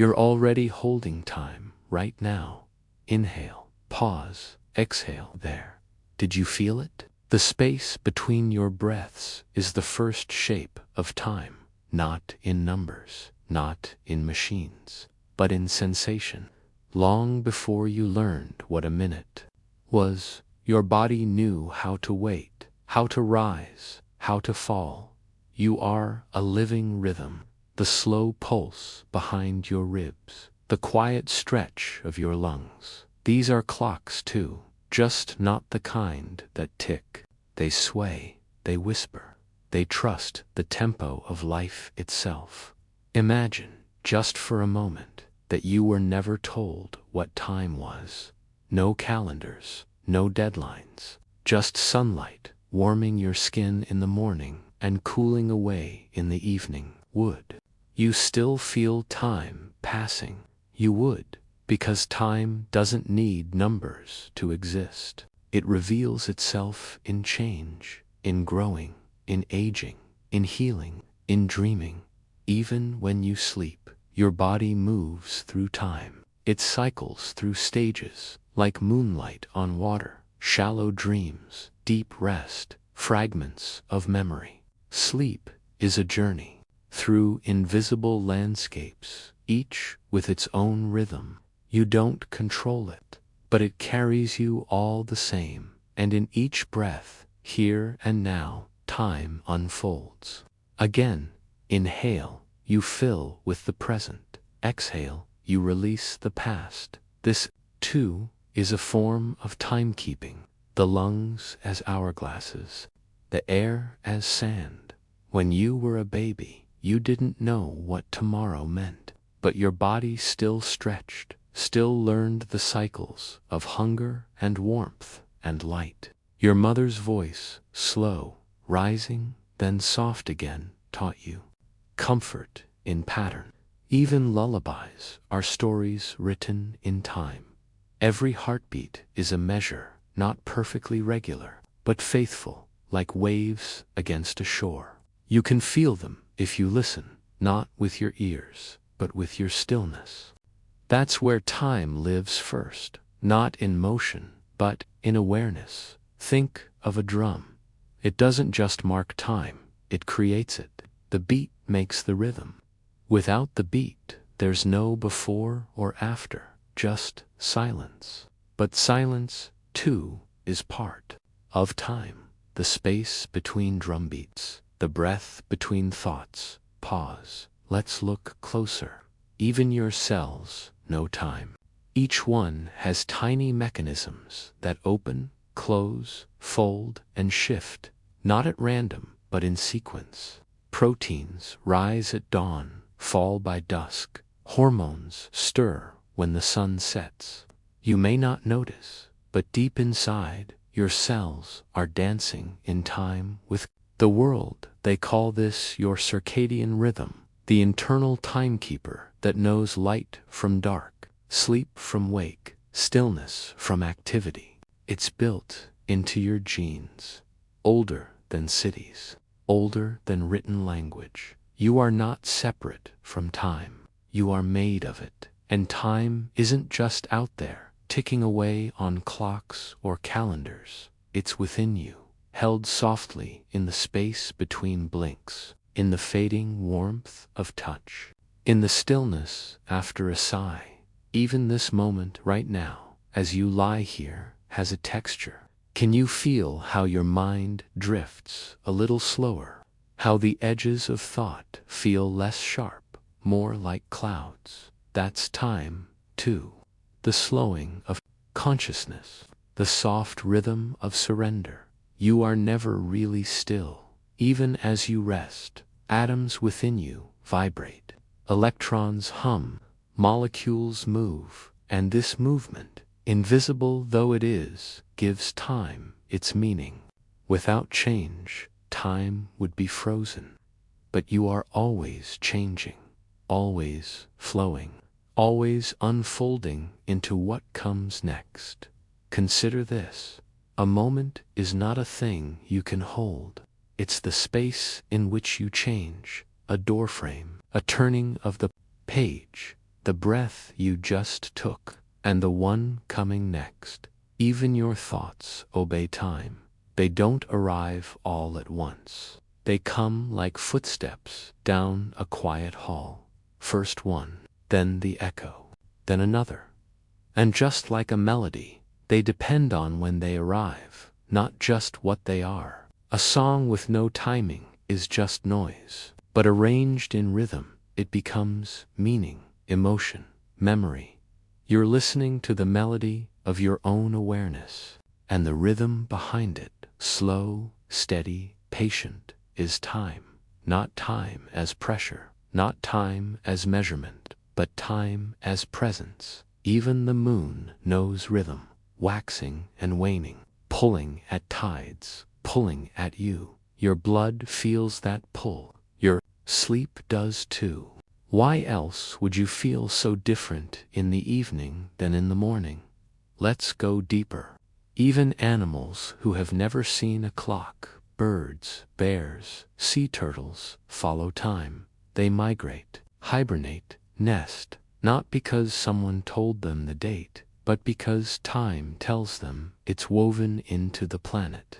You're already holding time right now. Inhale, pause, exhale there. Did you feel it? The space between your breaths is the first shape of time, not in numbers, not in machines, but in sensation. Long before you learned what a minute was, your body knew how to wait, how to rise, how to fall. You are a living rhythm, the slow pulse behind your ribs, the quiet stretch of your lungs. These are clocks too, just not the kind that tick. They sway, they whisper, they trust the tempo of life itself. Imagine, just for a moment, that you were never told what time was. No calendars, no deadlines, just sunlight warming your skin in the morning and cooling away in the evening. Would you still feel time passing? You would, because time doesn't need numbers to exist. It reveals itself in change, in growing, in aging, in healing, in dreaming. Even when you sleep, your body moves through time. It cycles through stages, like moonlight on water, shallow dreams, deep rest, fragments of memory. Sleep is a journey through invisible landscapes, each with its own rhythm. You don't control it, but it carries you all the same, and in each breath, here and now, time unfolds. Again, inhale, you fill with the present. Exhale, you release the past. This, too, is a form of timekeeping. The lungs as hourglasses, the air as sand. When you were a baby, you didn't know what tomorrow meant, but your body still stretched, still learned the cycles of hunger and warmth and light. Your mother's voice, slow, rising, then soft again, taught you comfort in pattern. Even lullabies are stories written in time. Every heartbeat is a measure, not perfectly regular, but faithful, like waves against a shore. You can feel them if you listen, not with your ears, but with your stillness. That's where time lives first, not in motion, but in awareness. Think of a drum. It doesn't just mark time, it creates it. The beat makes the rhythm. Without the beat, there's no before or after, just silence. But silence, too, is part of time. The space between drumbeats, the breath between thoughts. Pause. Let's look closer. Even your cells know time. Each one has tiny mechanisms that open, close, fold, and shift, not at random, but in sequence. Proteins rise at dawn, fall by dusk. Hormones stir when the sun sets. You may not notice, but deep inside, your cells are dancing in time with the world. They call this your circadian rhythm, the internal timekeeper that knows light from dark, sleep from wake, stillness from activity. It's built into your genes, older than cities, older than written language. You are not separate from time. You are made of it. And time isn't just out there, ticking away on clocks or calendars. It's within you, held softly in the space between blinks, in the fading warmth of touch, in the stillness after a sigh. Even this moment right now, as you lie here, has a texture. Can you feel how your mind drifts a little slower? How the edges of thought feel less sharp, more like clouds? That's time, too. The slowing of consciousness, the soft rhythm of surrender. You are never really still. Even as you rest, atoms within you vibrate. Electrons hum, molecules move, and this movement, invisible though it is, gives time its meaning. Without change, time would be frozen. But you are always changing, always flowing, always unfolding into what comes next. Consider this. A moment is not a thing you can hold. It's the space in which you change, a doorframe, a turning of the page, the breath you just took, and the one coming next. Even your thoughts obey time. They don't arrive all at once. They come like footsteps down a quiet hall. First one, then the echo, then another. And just like a melody, they depend on when they arrive, not just what they are. A song with no timing is just noise, but arranged in rhythm, it becomes meaning, emotion, memory. You're listening to the melody of your own awareness, and the rhythm behind it, slow, steady, patient, is time. Not time as pressure, not time as measurement, but time as presence. Even the moon knows rhythm, waxing and waning, pulling at tides, pulling at you. Your blood feels that pull. Your sleep does too. Why else would you feel so different in the evening than in the morning? Let's go deeper. Even animals who have never seen a clock, birds, bears, sea turtles, follow time. They migrate, hibernate, nest, not because someone told them the date, but because time tells them. It's woven into the planet,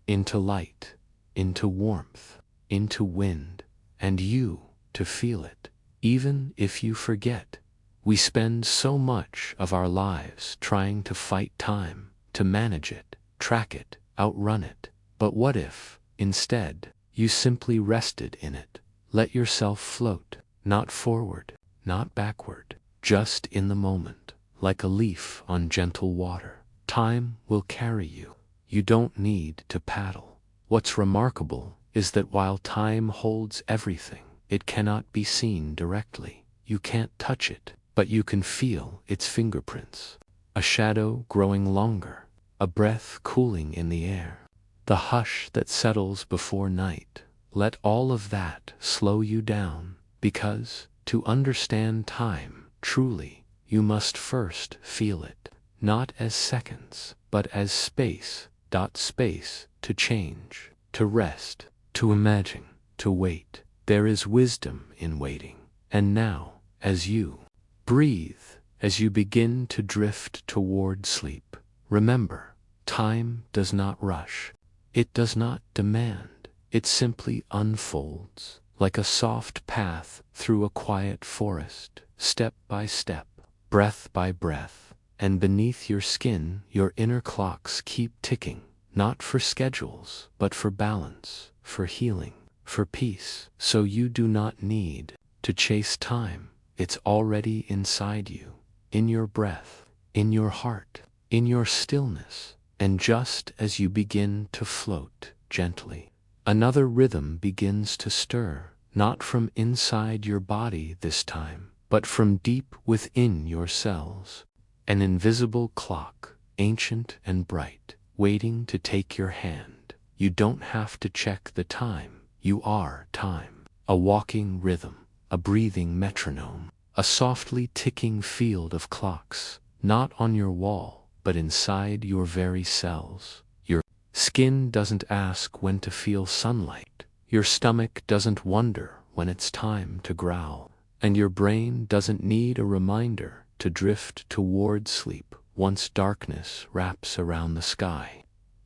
into light, into warmth, into wind, and you to feel it, even if you forget. We spend so much of our lives trying to fight time, to manage it, track it, outrun it. But what if, instead, you simply rested in it, let yourself float, not forward, not backward, just in the moment, like a leaf on gentle water? Time will carry you. You don't need to paddle. What's remarkable is that while time holds everything, it cannot be seen directly. You can't touch it, but you can feel its fingerprints. A shadow growing longer, a breath cooling in the air, the hush that settles before night. Let all of that slow you down, because to understand time truly, you must first feel it, not as seconds, but as space. Space to change, to rest, to imagine, to wait. There is wisdom in waiting. And now, as you breathe, as you begin to drift toward sleep, remember, time does not rush. It does not demand. It simply unfolds, like a soft path through a quiet forest, step by step, breath by breath. And beneath your skin, your inner clocks keep ticking, not for schedules, but for balance, for healing, for peace. So you do not need to chase time. It's already inside you, in your breath, in your heart, in your stillness. And just as you begin to float gently, another rhythm begins to stir, not from inside your body this time, but from deep within your cells. An invisible clock, ancient and bright, waiting to take your hand. You don't have to check the time. You are time. A walking rhythm, a breathing metronome, a softly ticking field of clocks, not on your wall, but inside your very cells. Your skin doesn't ask when to feel sunlight. Your stomach doesn't wonder when it's time to growl. And your brain doesn't need a reminder to drift toward sleep once darkness wraps around the sky.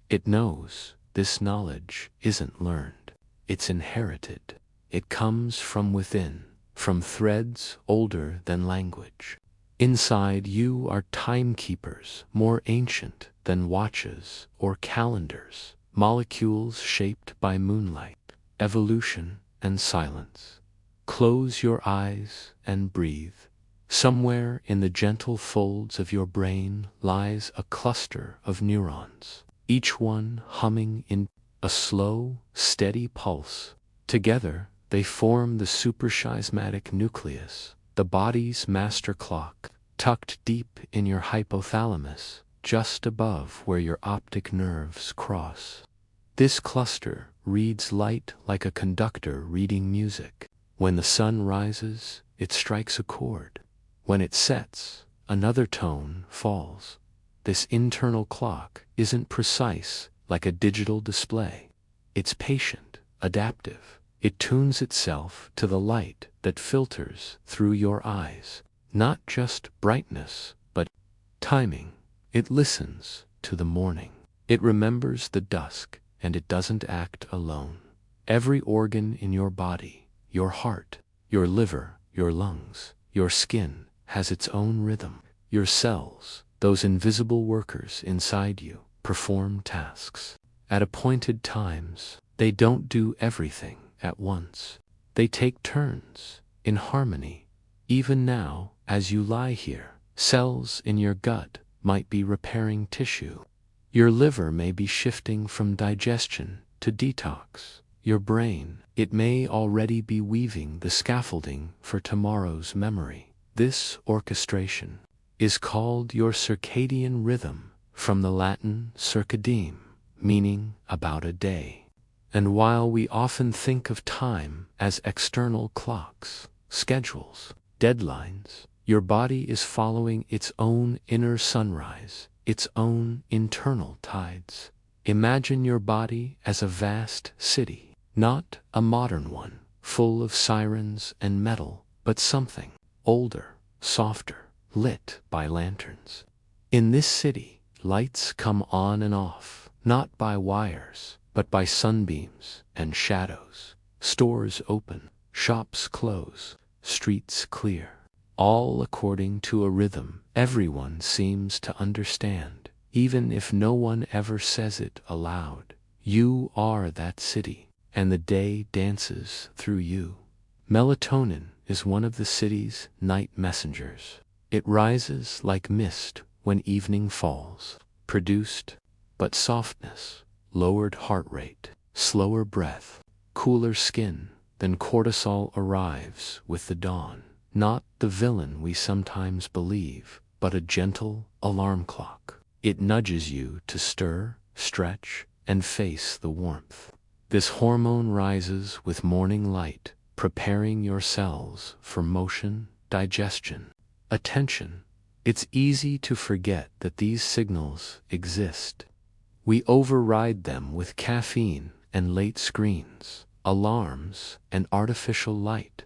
It knows this knowledge isn't learned. It's inherited. It comes from within, from threads older than language. Inside you are timekeepers more ancient than watches or calendars, molecules shaped by moonlight, evolution and silence. Close your eyes and breathe. Somewhere in the gentle folds of your brain lies a cluster of neurons, each one humming in a slow, steady pulse. Together, they form the suprachiasmatic nucleus, the body's master clock, tucked deep in your hypothalamus, just above where your optic nerves cross. This cluster reads light like a conductor reading music. When the sun rises, it strikes a chord. When it sets, another tone falls. This internal clock isn't precise like a digital display. It's patient, adaptive. It tunes itself to the light that filters through your eyes. not just brightness, but timing. It listens to the morning. It remembers the dusk, and it doesn't act alone. Every organ in your body, your heart, your liver, your lungs, your skin, has its own rhythm. Your cells, those invisible workers inside you, perform tasks at appointed times. They don't do everything at once. They take turns in harmony. Even now, as you lie here, cells in your gut might be repairing tissue. Your liver may be shifting from digestion to detox. Your brain, it may already be weaving the scaffolding for tomorrow's memory. This orchestration is called your circadian rhythm, from the Latin circadium, meaning about a day. And while we often think of time as external clocks, schedules, deadlines, your body is following its own inner sunrise, its own internal tides. Imagine your body as a vast city, not a modern one, full of sirens and metal, but something older, softer, lit by lanterns. In this city, lights come on and off, not by wires, but by sunbeams and shadows. Stores open, shops close, streets clear, all according to a rhythm everyone seems to understand, even if no one ever says it aloud. You are that city, and the day dances through you. Melatonin is one of the city's night messengers. It rises like mist when evening falls, produced but softness, lowered heart rate, slower breath, cooler skin. Then cortisol arrives with the dawn, not the villain we sometimes believe, but a gentle alarm clock. It nudges you to stir, stretch, and face the warmth. This hormone rises with morning light, preparing your cells for motion, digestion, attention. It's easy to forget that these signals exist. We override them with caffeine and late screens, alarms, and artificial light.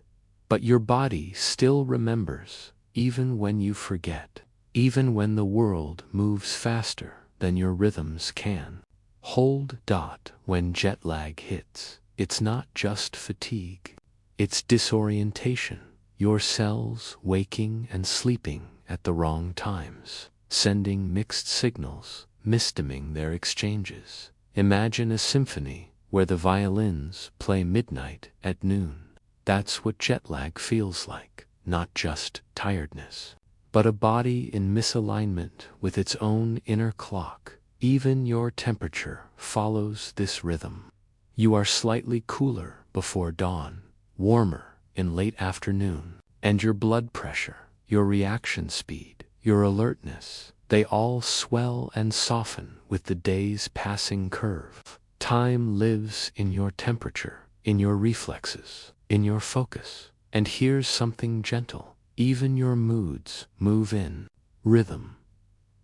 But your body still remembers, even when you forget, even when the world moves faster than your rhythms can. Hold dot when jet lag hits. It's not just fatigue. It's disorientation. Your cells waking and sleeping at the wrong times, sending mixed signals, mistiming their exchanges. Imagine a symphony where the violins play midnight at noon. That's what jet lag feels like, not just tiredness, but a body in misalignment with its own inner clock. Even your temperature follows this rhythm. You are slightly cooler before dawn, warmer in late afternoon, and your blood pressure, your reaction speed, your alertness, they all swell and soften with the day's passing curve. Time lives in your temperature, in your reflexes, in your focus. And here's something gentle. Even your moods move in rhythm.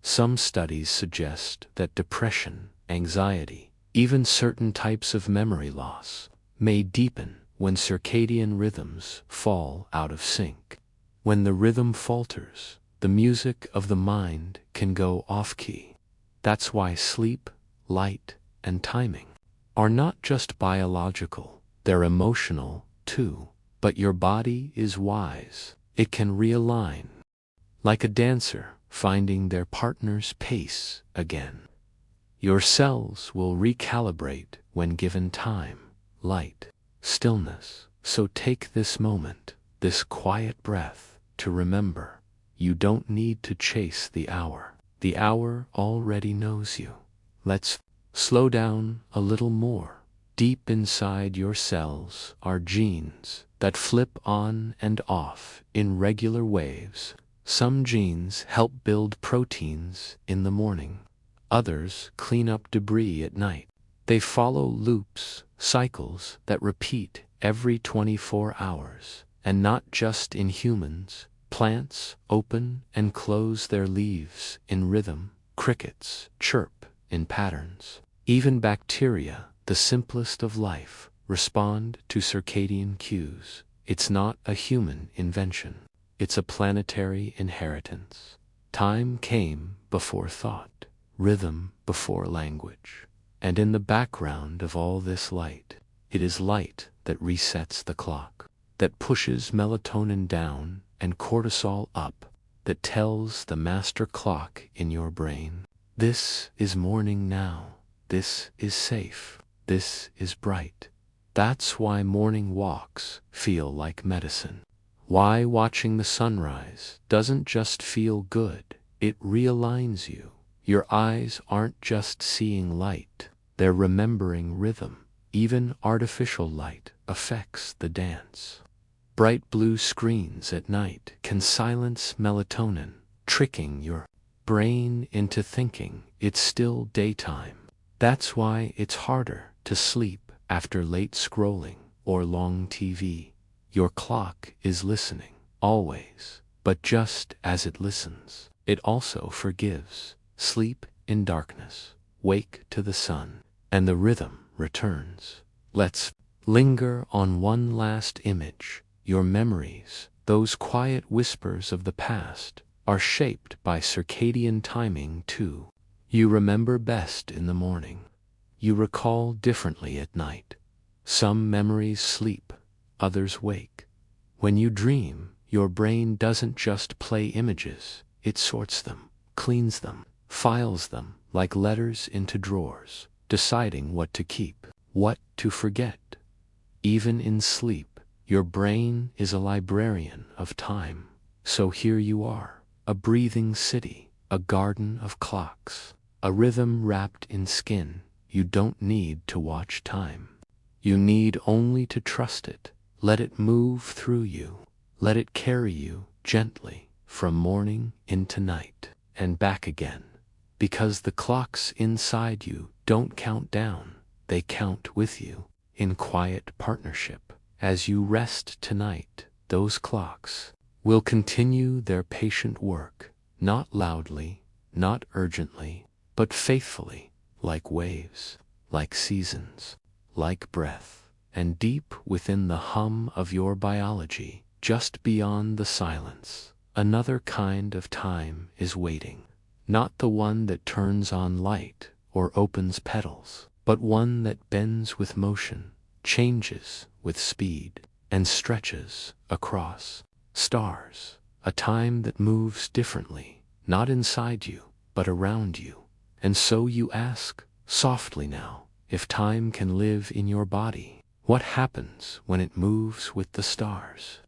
Some studies suggest that depression, anxiety, even certain types of memory loss may deepen when circadian rhythms fall out of sync. When the rhythm falters, the music of the mind can go off-key. That's why sleep, light, and timing are not just biological, they're emotional too. But your body is wise. It can realign, like a dancer finding their partner's pace again. Your cells will recalibrate when given time, light, stillness. So take this moment, this quiet breath, to remember, you don't need to chase the hour. The hour already knows you. Let's slow down a little more. Deep inside your cells are genes that flip on and off in regular waves. Some genes help build proteins in the morning. Others clean up debris at night. They follow loops, cycles that repeat every 24 hours. And not just in humans. Plants open and close their leaves in rhythm. Crickets chirp in patterns. Even bacteria, the simplest of life, respond to circadian cues. It's not a human invention. It's a planetary inheritance. Time came before thought, rhythm before language. And in the background of all this light, it is light that resets the clock, that pushes melatonin down and cortisol up, that tells the master clock in your brain, this is morning now, this is safe, this is bright. That's why morning walks feel like medicine. Why watching the sunrise doesn't just feel good, it realigns you. Your eyes aren't just seeing light, they're remembering rhythm. Even artificial light affects the dance. Bright blue screens at night can silence melatonin, tricking your brain into thinking it's still daytime. That's why it's harder to sleep after late scrolling or long TV. Your clock is listening, always, but just as it listens, it also forgives. Sleep in darkness, wake to the sun, and the rhythm returns. Let's linger on one last image. Your memories, those quiet whispers of the past, are shaped by circadian timing too. You remember best in the morning. You recall differently at night. Some memories sleep, others wake. When you dream, your brain doesn't just play images, it sorts them, cleans them, files them like letters into drawers, deciding what to keep, what to forget. Even in sleep, your brain is a librarian of time. So here you are, a breathing city, a garden of clocks, a rhythm wrapped in skin. You don't need to watch time. You need only to trust it. Let it move through you. Let it carry you gently from morning into night and back again. Because the clocks inside you don't count down, they count with you in quiet partnership. As you rest tonight, those clocks will continue their patient work, not loudly, not urgently, but faithfully, like waves, like seasons, like breath, and deep within the hum of your biology, just beyond the silence, another kind of time is waiting. Not the one that turns on light or opens petals, but one that bends with motion, changes with speed, and stretches across stars. A time that moves differently, not inside you, but around you. And so you ask, softly now, if time can live in your body. What happens when it moves with the stars?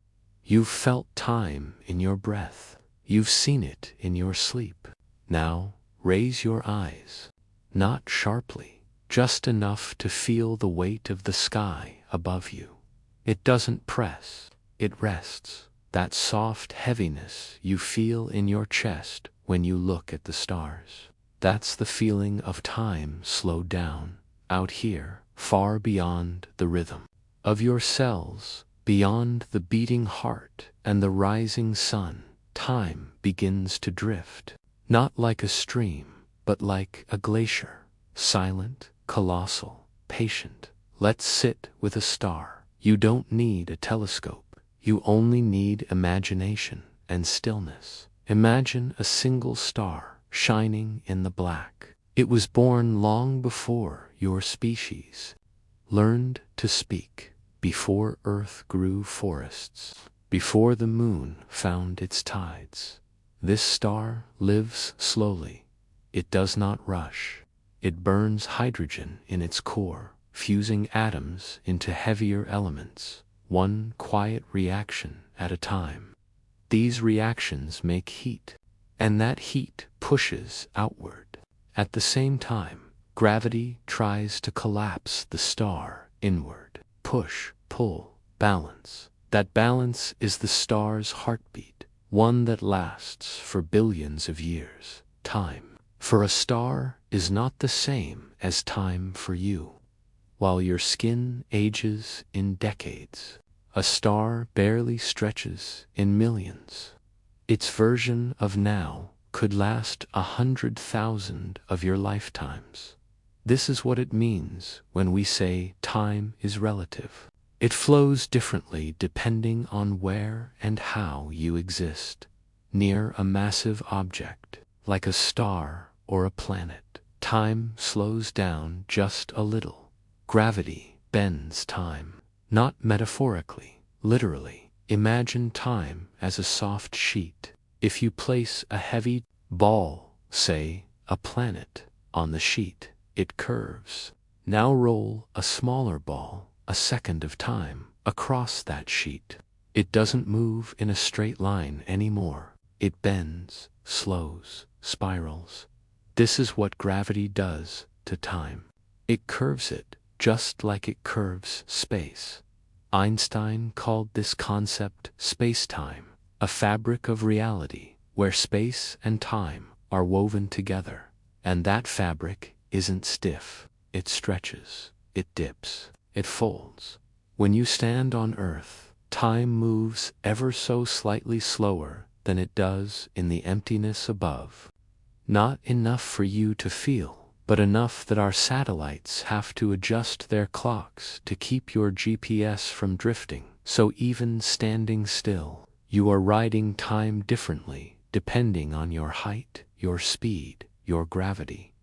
You've felt time in your breath. You've seen it in your sleep. Now, raise your eyes. Not sharply, just enough to feel the weight of the sky above you. It doesn't press, it rests. That soft heaviness you feel in your chest when you look at the stars. That's the feeling of time slowed down, out here, far beyond the rhythm of your cells, beyond the beating heart and the rising sun. Time begins to drift, not like a stream, but like a glacier, silent, colossal, patient. Let's sit with a star. You don't need a telescope. You only need imagination and stillness. Imagine a single star shining in the black. It was born long before your species learned to speak, before Earth grew forests, before the moon found its tides. This star lives slowly. It does not rush. It burns hydrogen in its core, fusing atoms into heavier elements, one quiet reaction at a time. These reactions make heat, and that heat pushes outward. At the same time, gravity tries to collapse the star inward. Push, pull, balance. That balance is the star's heartbeat, one that lasts for billions of years. Time for a star is not the same as time for you. While your skin ages in decades, a star barely stretches in millions. Its version of now could last 100,000 of your lifetimes. This is what it means when we say time is relative. It flows differently depending on where and how you exist. Near a massive object, like a star or a planet, time slows down just a little. Gravity bends time, not metaphorically, literally. Imagine time as a soft sheet. If you place a heavy ball, say a planet, on the sheet, it curves. Now roll a smaller ball, a second of time, across that sheet. It doesn't move in a straight line anymore. It bends, slows, spirals. This is what gravity does to time. It curves it, just like it curves space. Einstein called this concept spacetime, a fabric of reality where space and time are woven together. And that fabric isn't stiff. It stretches, it dips, it folds. When you stand on Earth, time moves ever so slightly slower than it does in the emptiness above. Not enough for you to feel, but enough that our satellites have to adjust their clocks to keep your GPS from drifting. So even standing still, you are riding time differently depending on your height, your speed, your gravity.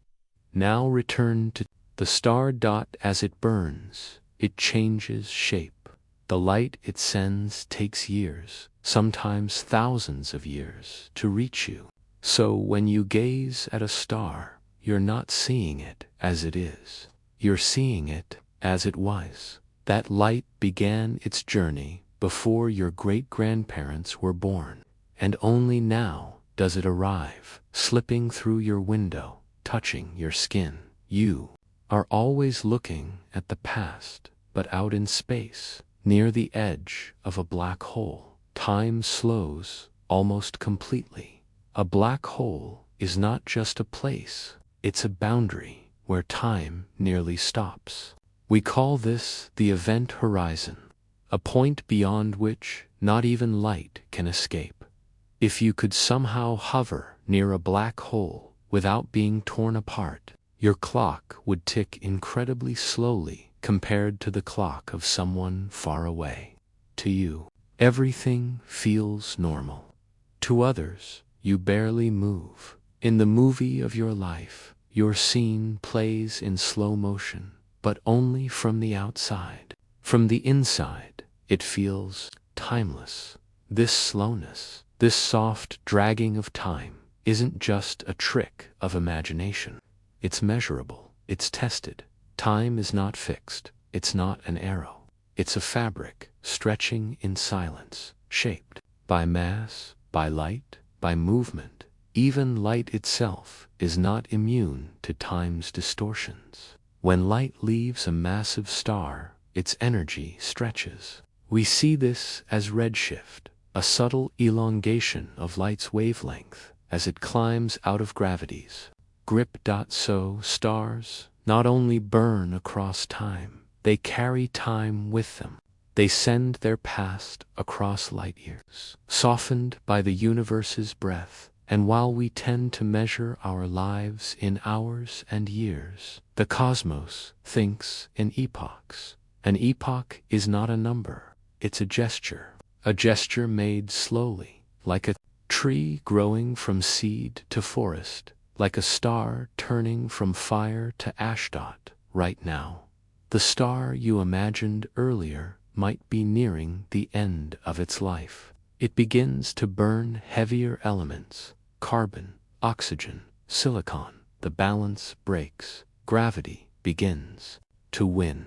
Now return to the star dot. As it burns, it changes shape. The light it sends takes years, sometimes thousands of years, to reach you. So when you gaze at a star, you're not seeing it as it is. You're seeing it as it was. That light began its journey before your great-grandparents were born, and only now does it arrive, slipping through your window, touching your skin. You are always looking at the past, but out in space, near the edge of a black hole, time slows almost completely. A black hole is not just a place, it's a boundary where time nearly stops. We call this the event horizon, a point beyond which not even light can escape. If you could somehow hover near a black hole without being torn apart, your clock would tick incredibly slowly compared to the clock of someone far away. To you, everything feels normal. To others, you barely move. In the movie of your life, your scene plays in slow motion, but only from the outside. From the inside, it feels timeless. This slowness, this soft dragging of time, isn't just a trick of imagination. It's measurable, it's tested. Time is not fixed, it's not an arrow. It's a fabric, stretching in silence, shaped by mass, by light, by movement. Even light itself is not immune to time's distortions. When light leaves a massive star, its energy stretches. We see this as redshift, a subtle elongation of light's wavelength as it climbs out of gravity's grip. So stars not only burn across time, they carry time with them. They send their past across light years, softened by the universe's breath. And while we tend to measure our lives in hours and years, the cosmos thinks in epochs. An epoch is not a number, it's a gesture made slowly, like a tree growing from seed to forest, like a star turning from fire to ash. Right now, the star you imagined earlier might be nearing the end of its life. It begins to burn heavier elements, carbon, oxygen, silicon. The balance breaks. Gravity begins to win.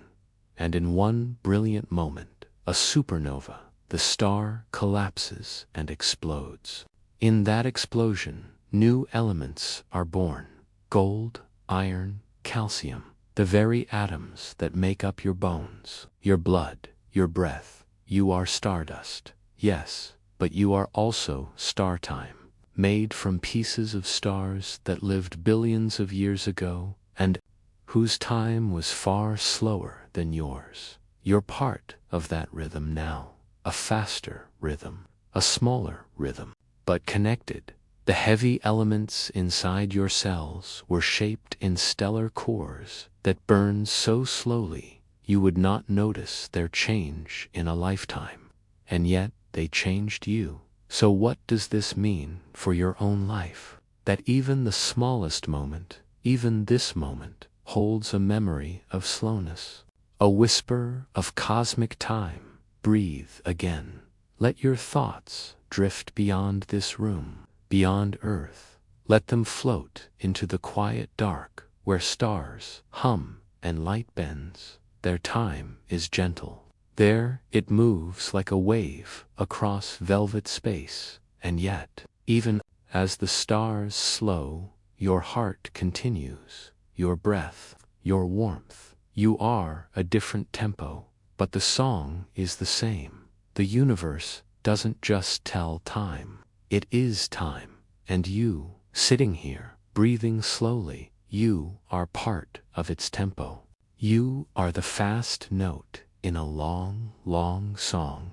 And in one brilliant moment, a supernova, the star collapses and explodes. In that explosion, new elements are born. Gold, iron, calcium, the very atoms that make up your bones, your blood, your breath. You are stardust, yes, but you are also star time, made from pieces of stars that lived billions of years ago and whose time was far slower than yours. You're part of that rhythm now, a faster rhythm, a smaller rhythm, but connected. The heavy elements inside your cells were shaped in stellar cores that burn so slowly you would not notice their change in a lifetime. And yet, they changed you. So what does this mean for your own life? That even the smallest moment, even this moment, holds a memory of slowness. A whisper of cosmic time. Breathe again. Let your thoughts drift beyond this room, beyond Earth. Let them float into the quiet dark, where stars hum and light bends. Their time is gentle. There it moves like a wave across velvet space, and yet, even as the stars slow, your heart continues, your breath, your warmth. You are a different tempo, but the song is the same. The universe doesn't just tell time, it is time. And you, sitting here, breathing slowly, you are part of its tempo. You are the fast note in a long, long song.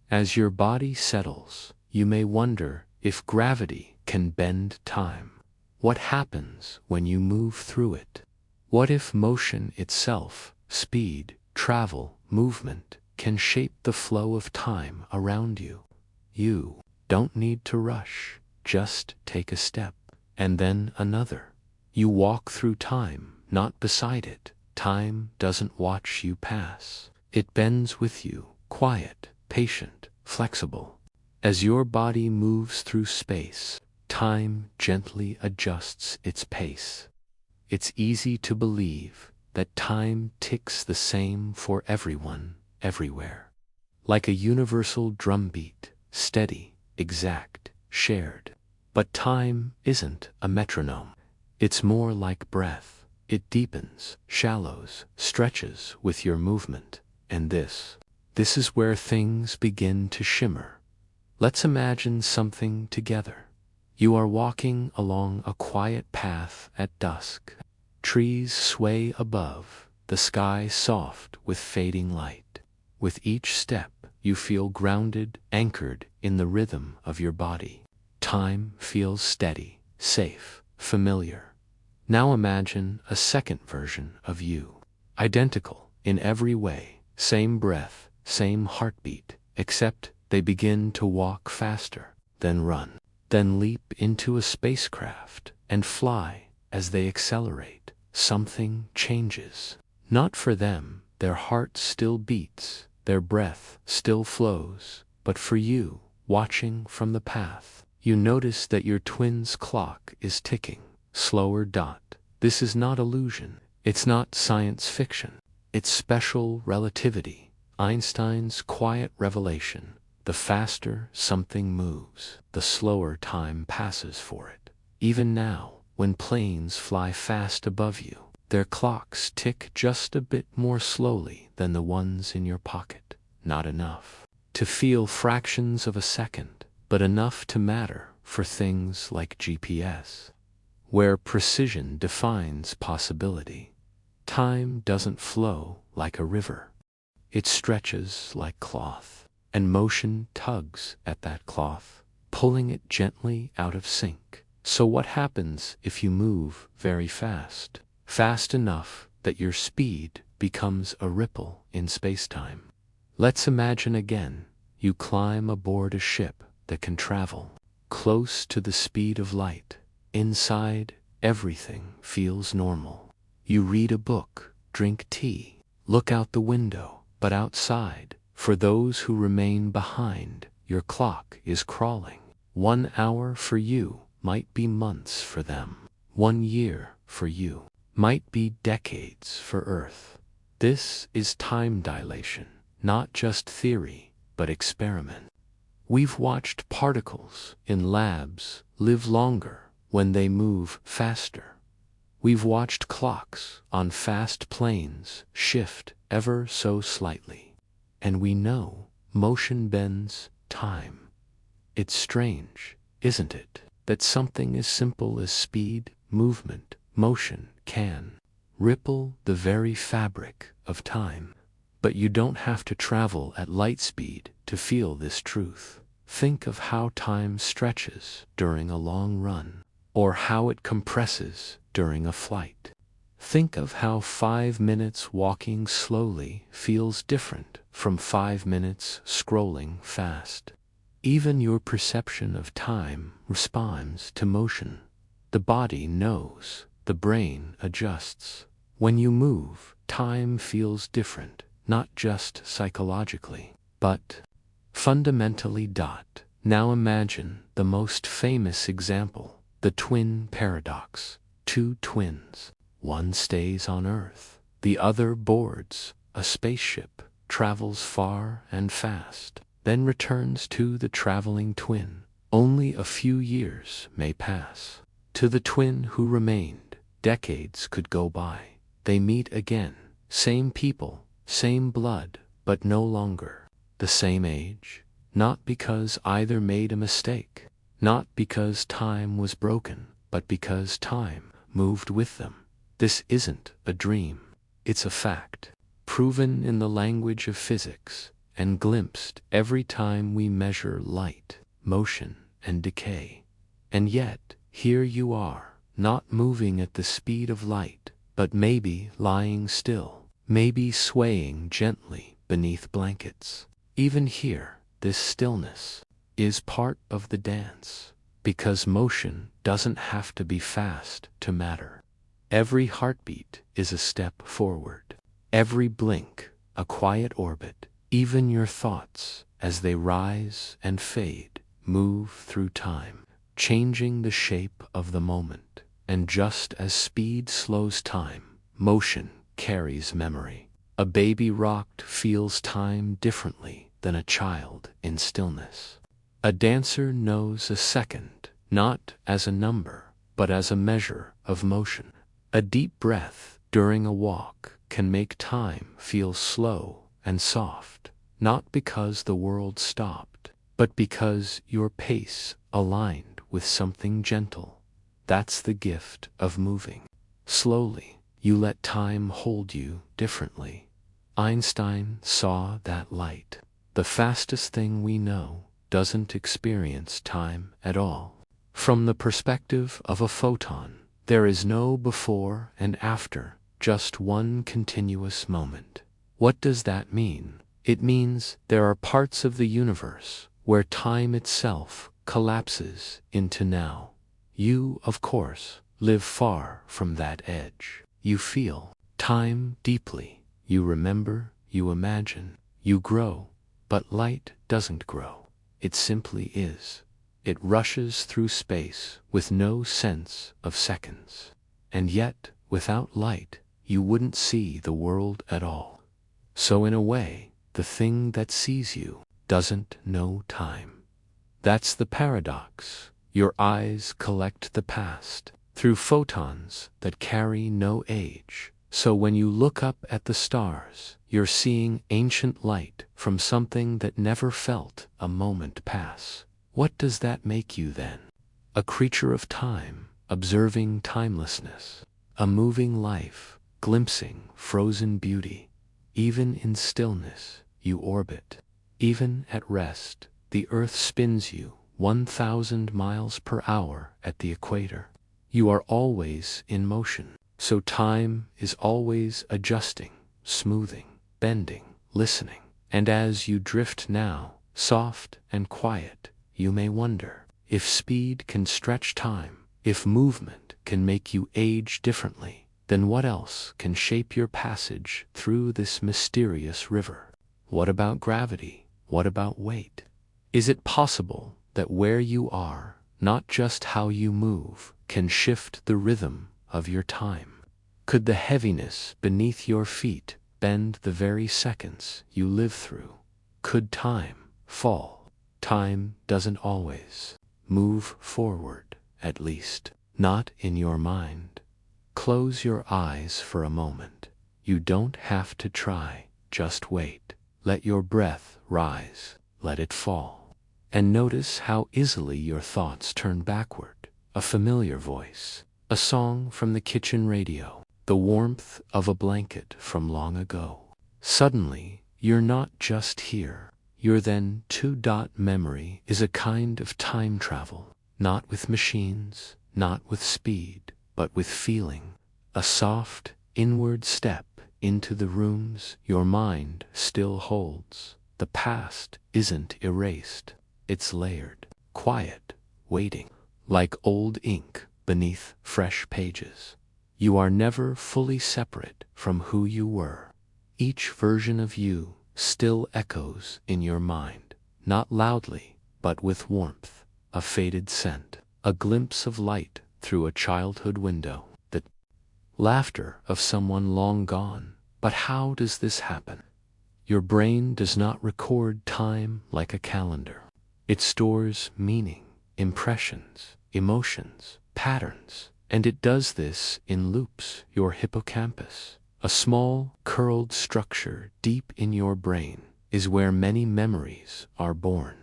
As your body settles, you may wonder if gravity can bend time. What happens when you move through it? What if motion itself, speed, travel, movement, can shape the flow of time around you? You don't need to rush, just take a step, and then another. You walk through time, not beside it. Time doesn't watch you pass. It bends with you, quiet, patient, flexible. As your body moves through space, time gently adjusts its pace. It's easy to believe that time ticks the same for everyone, everywhere. Like a universal drumbeat, steady, exact, shared. But time isn't a metronome. It's more like breath. It deepens, shallows, stretches with your movement. And this is where things begin to shimmer. Let's imagine something together. You are walking along a quiet path at dusk. Trees sway above, the sky soft with fading light. With each step, you feel grounded, anchored in the rhythm of your body. Time feels steady, safe, familiar. Now imagine a second version of you. Identical in every way. Same breath, same heartbeat, except they begin to walk faster, then run, then leap into a spacecraft and fly. As they accelerate, something changes. Not for them, their heart still beats, their breath still flows, but for you, watching from the path, you notice that your twin's clock is ticking. Slower dot. This is not illusion. It's not science fiction. It's special relativity, Einstein's quiet revelation. The faster something moves, the slower time passes for it. Even now, when planes fly fast above you, their clocks tick just a bit more slowly than the ones in your pocket. Not enough to feel fractions of a second, but enough to matter for things like GPS, where precision defines possibility. Time doesn't flow like a river. It stretches like cloth, and motion tugs at that cloth, pulling it gently out of sync. So what happens if you move very fast? Fast enough that your speed becomes a ripple in spacetime. Let's imagine again, you climb aboard a ship that can travel close to the speed of light. Inside, everything feels normal. You read a book, drink tea, look out the window, but outside, for those who remain behind, your clock is crawling. 1 hour for you might be months for them. 1 year for you might be decades for Earth. This is time dilation, not just theory, but experiment. We've watched particles in labs live longer when they move faster. We've watched clocks on fast planes shift ever so slightly. And we know motion bends time. It's strange, isn't it, that something as simple as speed, movement, motion can ripple the very fabric of time. But you don't have to travel at light speed to feel this truth. Think of how time stretches during a long run, or how it compresses during a flight. Think of how 5 minutes walking slowly feels different from 5 minutes scrolling fast. Even your perception of time responds to motion. The body knows, the brain adjusts. When you move, time feels different, not just psychologically, but fundamentally. Now imagine the most famous example, the twin paradox. Two twins. One stays on Earth, the other boards a spaceship, travels far and fast, then returns to the traveling twin. Only a few years may pass. To the twin who remained, decades could go by. They meet again, same people, same blood, but no longer the same age. Not because either made a mistake, not because time was broken, but because time moved with them. This isn't a dream, it's a fact, proven in the language of physics, and glimpsed every time we measure light, motion, and decay. And yet, here you are, not moving at the speed of light, but maybe lying still, maybe swaying gently beneath blankets. Even here, this stillness is part of the dance, because motion doesn't have to be fast to matter. Every heartbeat is a step forward. Every blink, a quiet orbit. Even your thoughts, as they rise and fade, move through time, changing the shape of the moment. And just as speed slows time, motion carries memory. A baby rocked feels time differently than a child in stillness. A dancer knows a second, not as a number, but as a measure of motion. A deep breath during a walk can make time feel slow and soft, not because the world stopped, but because your pace aligned with something gentle. That's the gift of moving. Slowly, you let time hold you differently. Einstein saw that light. The fastest thing we know doesn't experience time at all. From the perspective of a photon, there is no before and after, just one continuous moment. What does that mean? It means there are parts of the universe where time itself collapses into now. You, of course, live far from that edge. You feel time deeply. You remember, you imagine, you grow. But light doesn't grow. It simply is. It rushes through space with no sense of seconds. And yet, without light, you wouldn't see the world at all. So in a way, the thing that sees you doesn't know time. That's the paradox. Your eyes collect the past through photons that carry no age. So when you look up at the stars, you're seeing ancient light from something that never felt a moment pass. What does that make you then? A creature of time, observing timelessness. A moving life, glimpsing frozen beauty. Even in stillness, you orbit. Even at rest, the earth spins you 1,000 miles per hour at the equator. You are always in motion. So time is always adjusting, smoothing, bending, listening. And as you drift now, soft and quiet, you may wonder if speed can stretch time, if movement can make you age differently, then what else can shape your passage through this mysterious river? What about gravity? What about weight? Is it possible that where you are, not just how you move, can shift the rhythm of your time? Could the heaviness beneath your feet bend the very seconds you live through? Could time fall? Time doesn't always move forward, at least not in your mind. Close your eyes for a moment. You don't have to try, just wait. Let your breath rise, let it fall. And notice how easily your thoughts turn backward. A familiar voice, a song from the kitchen radio, the warmth of a blanket from long ago. Suddenly, you're not just here, you're then too. Memory is a kind of time travel, not with machines, not with speed, but with feeling. a soft, inward step into the rooms your mind still holds. The past isn't erased, it's layered, quiet, waiting, like old ink beneath fresh pages. You are never fully separate from who you were. Each version of you still echoes in your mind, not loudly, but with warmth, a faded scent, a glimpse of light through a childhood window, the laughter of someone long gone. But how does this happen? Your brain does not record time like a calendar. It stores meaning, impressions, emotions, patterns, and it does this in loops. Your hippocampus, a small, curled structure deep in your brain, is where many memories are born.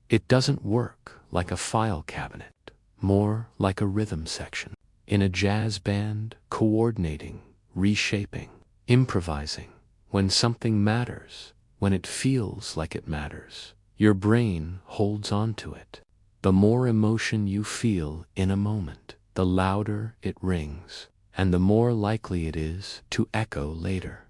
It doesn't work like a file cabinet, more like a rhythm section. In a jazz band, coordinating, reshaping, improvising. When something matters, when it feels like it matters, your brain holds on to it. The more emotion you feel in a moment, the louder it rings, and the more likely it is to echo later.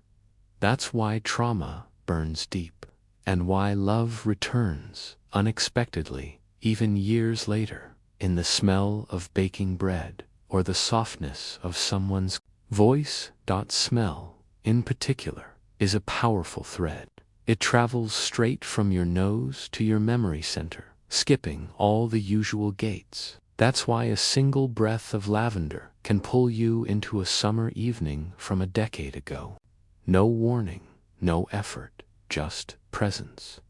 That's why trauma burns deep, and why love returns unexpectedly, even years later, in the smell of baking bread or the softness of someone's voice. Smell, in particular, is a powerful thread. It travels straight from your nose to your memory center, skipping all the usual gates. That's why a single breath of lavender can pull you into a summer evening from a decade ago. No warning, no effort, just presence.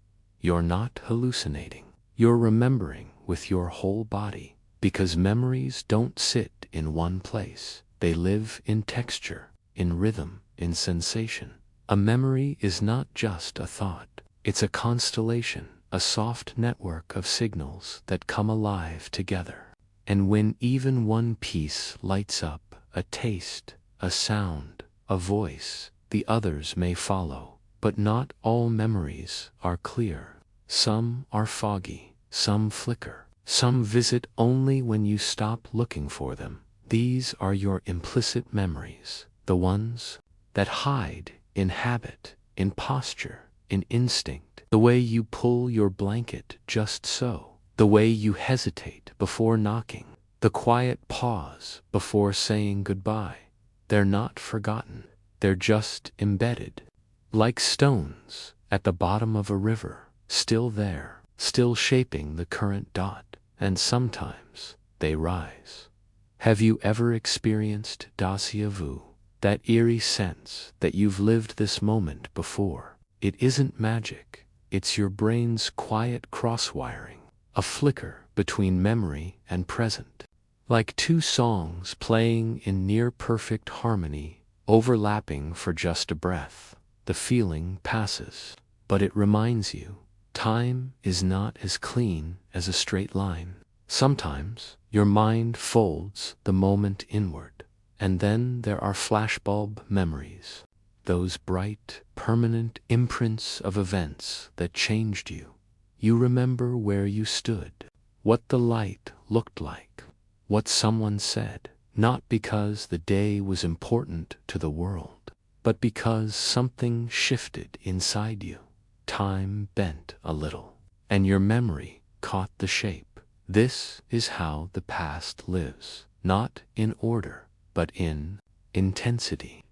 You're not hallucinating. You're remembering with your whole body, because memories don't sit in one place. They live in texture, in rhythm, in sensation. A memory is not just a thought. It's a constellation, a soft network of signals that come alive together. And when even one piece lights up, a taste, a sound, a voice, the others may follow. But not all memories are clear. Some are foggy, some flicker, some visit only when you stop looking for them. These are your implicit memories, the ones that hide in habit, in posture, in instinct, the way you pull your blanket just so, the way you hesitate before knocking, the quiet pause before saying goodbye. They're not forgotten, they're just embedded, like stones at the bottom of a river, still there, still shaping the current. And sometimes they rise. Have you ever experienced déjà vu? That eerie sense that you've lived this moment before. It isn't magic, it's your brain's quiet cross-wiring, a flicker between memory and present. Like two songs playing in near-perfect harmony, overlapping for just a breath. The feeling passes, but it reminds you, time is not as clean as a straight line. Sometimes, your mind folds the moment inward, and then there are flashbulb memories, those bright, permanent imprints of events that changed you. You remember where you stood, what the light looked like, what someone said, not because the day was important to the world, but because something shifted inside you. Time bent a little, and your memory caught the shape. This is how the past lives, not in order, but in intensity.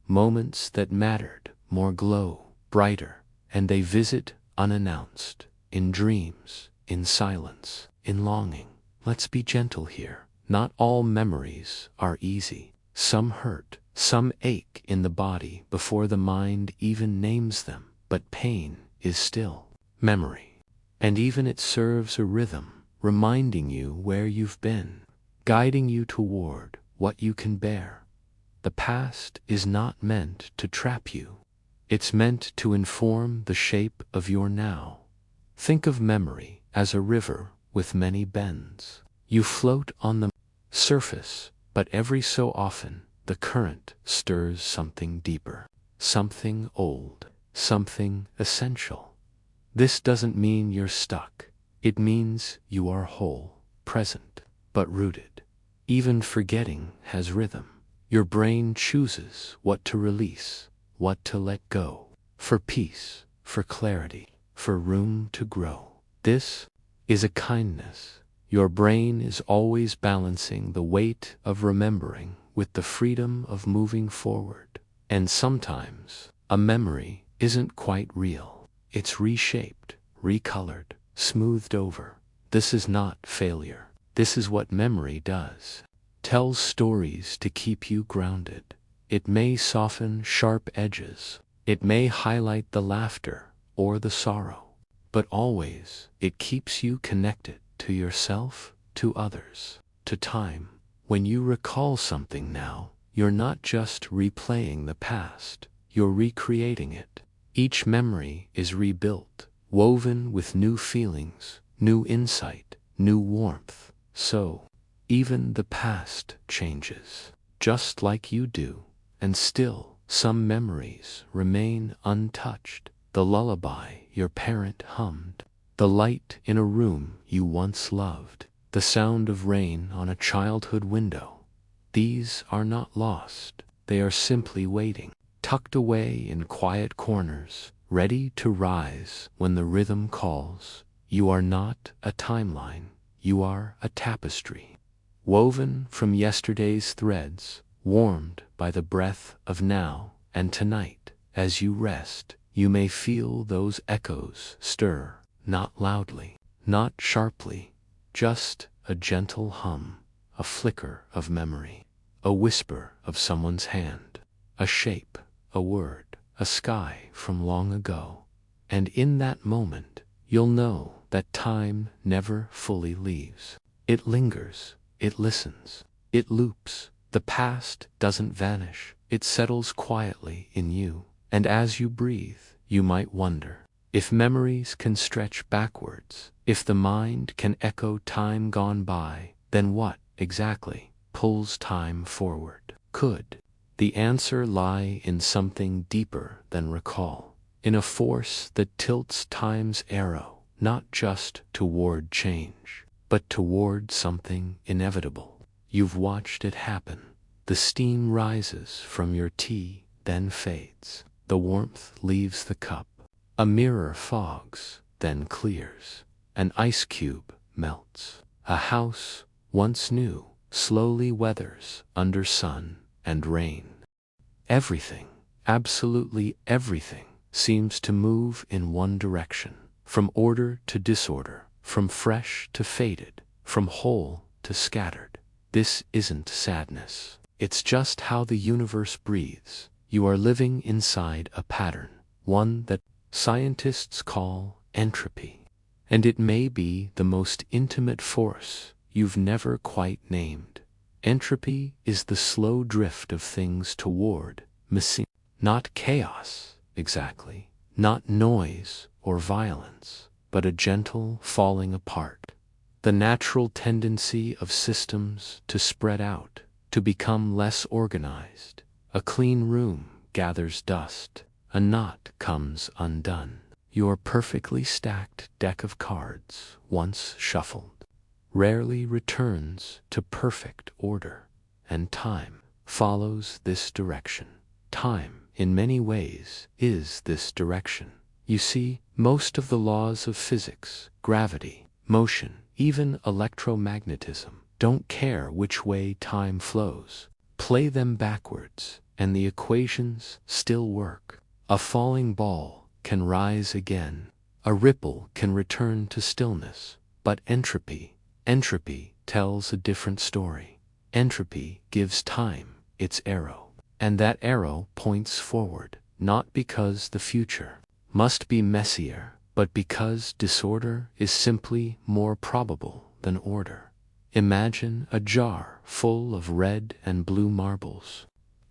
Moments that mattered more glow, brighter, and they visit unannounced, in dreams, in silence, in longing. Let's be gentle here. Not all memories are easy. Some hurt, some ache in the body before the mind even names them, but pain is still memory. And even it serves a rhythm, reminding you where you've been, guiding you toward what you can bear. The past is not meant to trap you. It's meant to inform the shape of your now. Think of memory as a river with many bends. You float on the surface, but every so often, the current stirs something deeper, something old, something essential. This doesn't mean you're stuck. It means you are whole, present, but rooted. Even forgetting has rhythm. Your brain chooses what to release, what to let go, for peace, for clarity, for room to grow. This is a kindness. Your brain is always balancing the weight of remembering with the freedom of moving forward. And sometimes a memory isn't quite real. It's reshaped, recolored, smoothed over. This is not failure. This is what memory does. Tells stories to keep you grounded. It may soften sharp edges. It may highlight the laughter or the sorrow. But always, it keeps you connected to yourself, to others, to time. When you recall something now, you're not just replaying the past, you're recreating it. Each memory is rebuilt, woven with new feelings, new insight, new warmth. So, even the past changes, just like you do, and still, some memories remain untouched. The lullaby your parent hummed, the light in a room you once loved, the sound of rain on a childhood window. These are not lost, they are simply waiting, tucked away in quiet corners, ready to rise when the rhythm calls. You are not a timeline, you are a tapestry, woven from yesterday's threads, warmed by the breath of now. And tonight, as you rest, you may feel those echoes stir, not loudly, not sharply, just a gentle hum, a flicker of memory, a whisper of someone's hand, a shape, a word, a sky from long ago. And in that moment, you'll know that time never fully leaves. It lingers, it listens, it loops. The past doesn't vanish, it settles quietly in you. And as you breathe, you might wonder if memories can stretch backwards, if the mind can echo time gone by, then what, exactly, pulls time forward? Could the answer lie in something deeper than recall, in a force that tilts time's arrow, not just toward change, but toward something inevitable? You've watched it happen. The steam rises from your tea, then fades. The warmth leaves the cup. A mirror fogs, then clears. An ice cube melts. A house, once new, slowly weathers under sun and rain. Everything, absolutely everything, seems to move in one direction, from order to disorder, from fresh to faded, from whole to scattered. This isn't sadness. It's just how the universe breathes. You are living inside a pattern, one that scientists call entropy. And it may be the most intimate force you've never quite named. Entropy is the slow drift of things toward missing. Not chaos, exactly, not noise or violence, but a gentle falling apart. The natural tendency of systems to spread out, to become less organized. A clean room gathers dust, a knot comes undone. Your perfectly stacked deck of cards, once shuffled, rarely returns to perfect order, and time follows this direction. Time, in many ways, is this direction. You see, most of the laws of physics, gravity, motion, even electromagnetism, don't care which way time flows. Play them backwards, and the equations still work. A falling ball can rise again. A ripple can return to stillness. But entropy tells a different story. Entropy gives time its arrow. And that arrow points forward, not because the future must be messier, but because disorder is simply more probable than order. Imagine a jar full of red and blue marbles.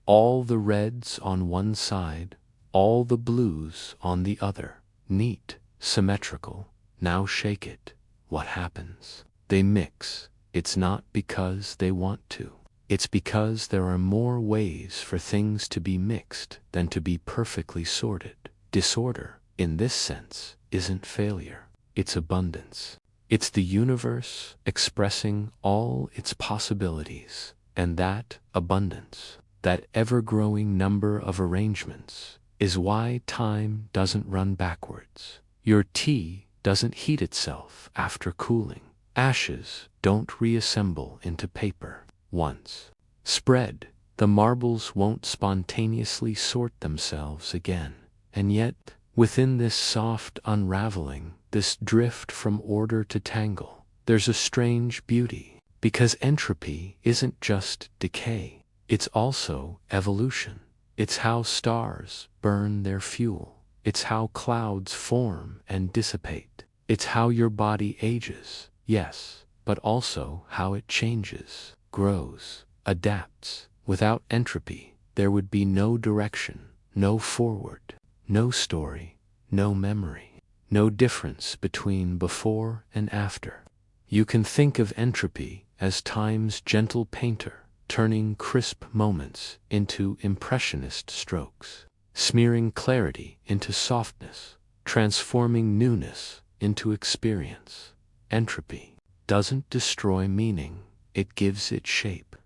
All the reds on one side, all the blues on the other. Neat, symmetrical. Now shake it. What happens? They mix. It's not because they want to. It's because there are more ways for things to be mixed than to be perfectly sorted. Disorder, in this sense, isn't failure. It's abundance. It's the universe expressing all its possibilities, and that abundance that ever-growing number of arrangements, is why time doesn't run backwards. Your tea doesn't heat itself after cooling. Ashes don't reassemble into paper. Once spread, the marbles won't spontaneously sort themselves again. And yet, within this soft unraveling, this drift from order to tangle, there's a strange beauty, because entropy isn't just decay, it's also evolution. It's how stars burn their fuel. It's how clouds form and dissipate. It's how your body ages, yes, but also how it changes, grows, adapts. Without entropy, there would be no direction, no forward, no story, no memory, no difference between before and after. You can think of entropy as time's gentle painter, turning crisp moments into impressionist strokes, smearing clarity into softness, transforming newness into experience. Entropy doesn't destroy meaning, it gives it shape.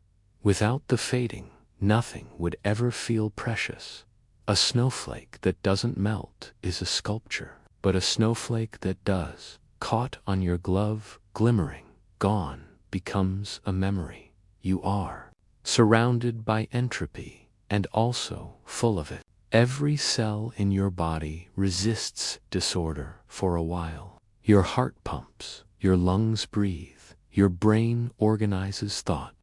Without the fading, nothing would ever feel precious. A snowflake that doesn't melt is a sculpture, but a snowflake that does, caught on your glove, glimmering, gone, becomes a memory. You are surrounded by entropy, and also full of it. Every cell in your body resists disorder for a while. Your heart pumps, your lungs breathe, your brain organizes thought.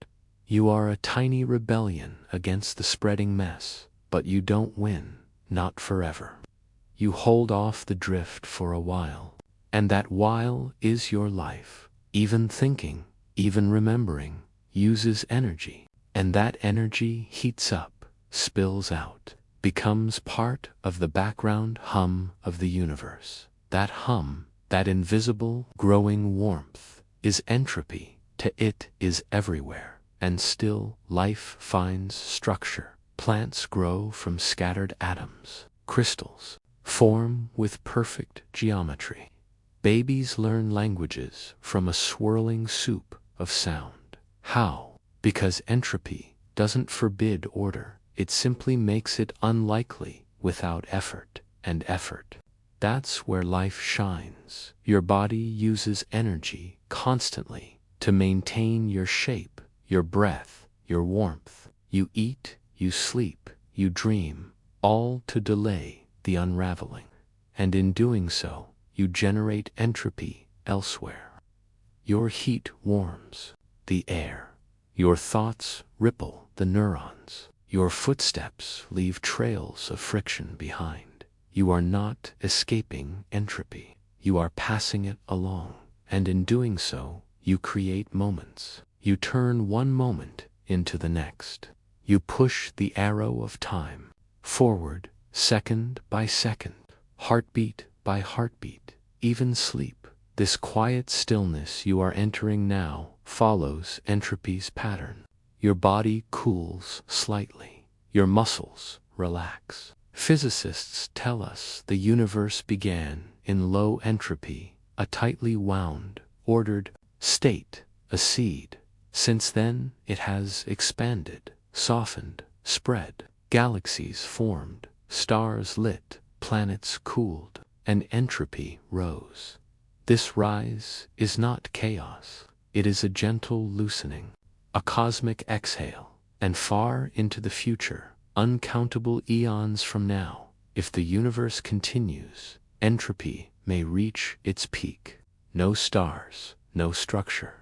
You are a tiny rebellion against the spreading mess, but you don't win, not forever. You hold off the drift for a while, and that while is your life. Even thinking, even remembering, uses energy, and that energy heats up, spills out, becomes part of the background hum of the universe. That hum, that invisible, growing warmth, is entropy. To it is everywhere. And still life finds structure. Plants grow from scattered atoms. Crystals form with perfect geometry. Babies learn languages from a swirling soup of sound. How? Because entropy doesn't forbid order. It simply makes it unlikely without effort, and effort. That's where life shines. Your body uses energy constantly to maintain your shape, your breath, your warmth. You eat, you sleep, you dream, all to delay the unraveling. And in doing so, you generate entropy elsewhere. Your heat warms the air. Your thoughts ripple the neurons. Your footsteps leave trails of friction behind. You are not escaping entropy. You are passing it along. And in doing so, you create moments. You turn one moment into the next. You push the arrow of time forward, second by second, heartbeat by heartbeat. Even sleep, this quiet stillness you are entering now, follows entropy's pattern. Your body cools slightly. Your muscles relax. Physicists tell us the universe began in low entropy, a tightly wound, ordered state, a seed. Since then, it has expanded, softened, spread. Galaxies formed, stars lit, planets cooled, and entropy rose. This rise is not chaos. It is a gentle loosening, a cosmic exhale, and far into the future, uncountable eons from now, if the universe continues, entropy may reach its peak. No stars, no structure,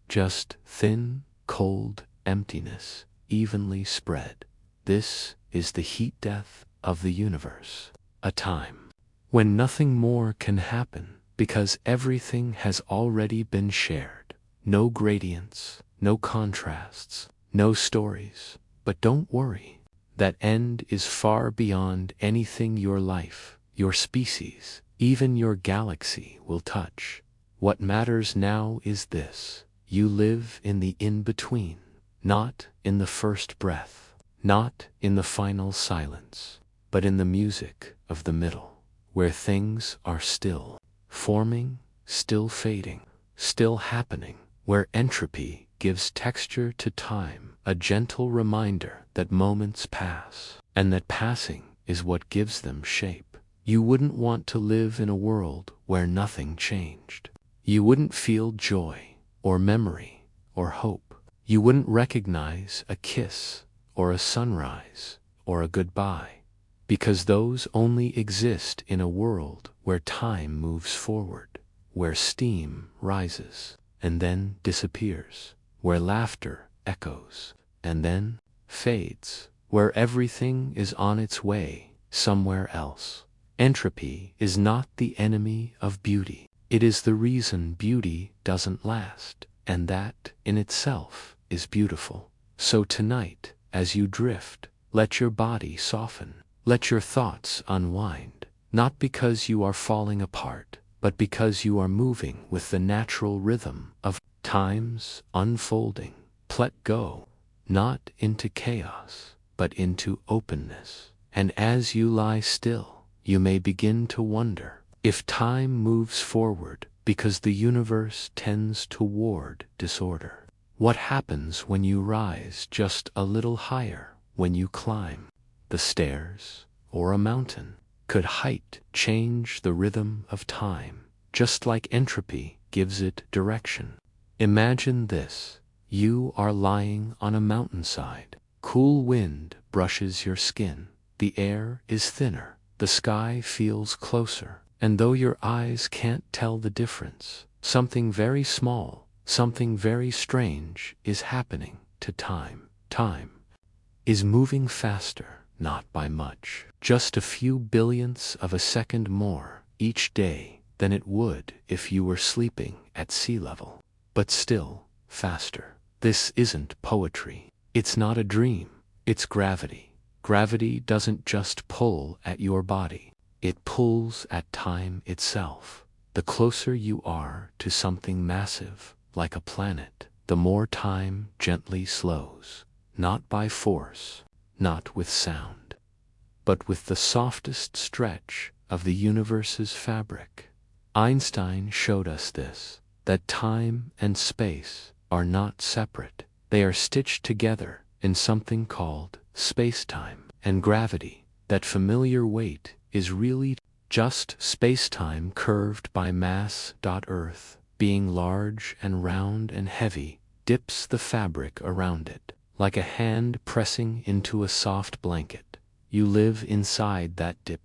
just thin, cold emptiness, evenly spread. This is the heat death of the universe, a time when nothing more can happen because everything has already been shared. No gradients, no contrasts, no stories. But don't worry, that end is far beyond anything your life, your species, even your galaxy will touch. What matters now is this: you live in the in-between, not in the first breath, not in the final silence, but in the music of the middle, where things are still forming, still fading, still happening, where entropy gives texture to time, a gentle reminder that moments pass, and that passing is what gives them shape. You wouldn't want to live in a world where nothing changed. You wouldn't feel joy, or memory, or hope. You wouldn't recognize a kiss, or a sunrise, or a goodbye, because those only exist in a world where time moves forward, where steam rises and then disappears, where laughter echoes and then fades, where everything is on its way somewhere else. Entropy is not the enemy of beauty. It is the reason beauty doesn't last, and that in itself is beautiful. So tonight, as you drift, let your body soften. Let your thoughts unwind, not because you are falling apart, but because you are moving with the natural rhythm of time's unfolding. Let go, not into chaos, but into openness. And as you lie still, you may begin to wonder if time moves forward because the universe tends toward disorder. What happens when you rise just a little higher, when you climb the stairs or a mountain? Could height change the rhythm of time, just like entropy gives it direction? Imagine this. You are lying on a mountainside. Cool wind brushes your skin. The air is thinner. The sky feels closer. And though your eyes can't tell the difference, something very small, something very strange is happening to time. Time is moving faster, not by much, just a few billionths of a second more each day than it would if you were sleeping at sea level. But still faster. This isn't poetry. It's not a dream. It's gravity. Gravity doesn't just pull at your body. It pulls at time itself. The closer you are to something massive, like a planet, the more time gently slows. Not by force, not with sound, but with the softest stretch of the universe's fabric. Einstein showed us this, that time and space are not separate. They are stitched together in something called spacetime. And gravity, that familiar weight, is really just spacetime curved by mass. Earth, being large and round and heavy, dips the fabric around it, like a hand pressing into a soft blanket. You live inside that dip.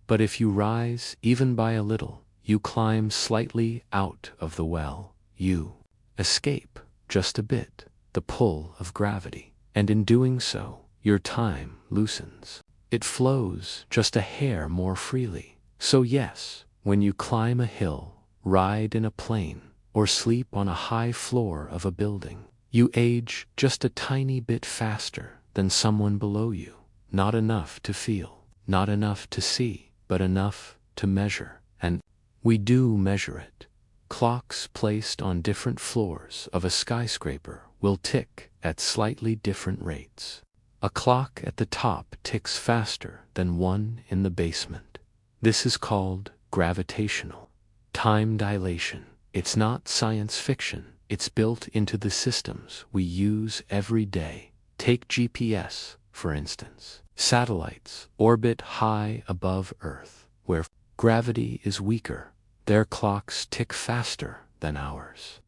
But if you rise even by a little, you climb slightly out of the well. You escape, just a bit, the pull of gravity. And in doing so, your time loosens. It flows just a hair more freely. So yes, when you climb a hill, ride in a plane, or sleep on a high floor of a building, you age just a tiny bit faster than someone below you. Not enough to feel, not enough to see, but enough to measure. And we do measure it. Clocks placed on different floors of a skyscraper will tick at slightly different rates. A clock at the top ticks faster than one in the basement. This is called gravitational time dilation. It's not science fiction. It's built into the systems we use every day. Take GPS, for instance. Satellites orbit high above Earth, where gravity is weaker. Their clocks tick faster than ours.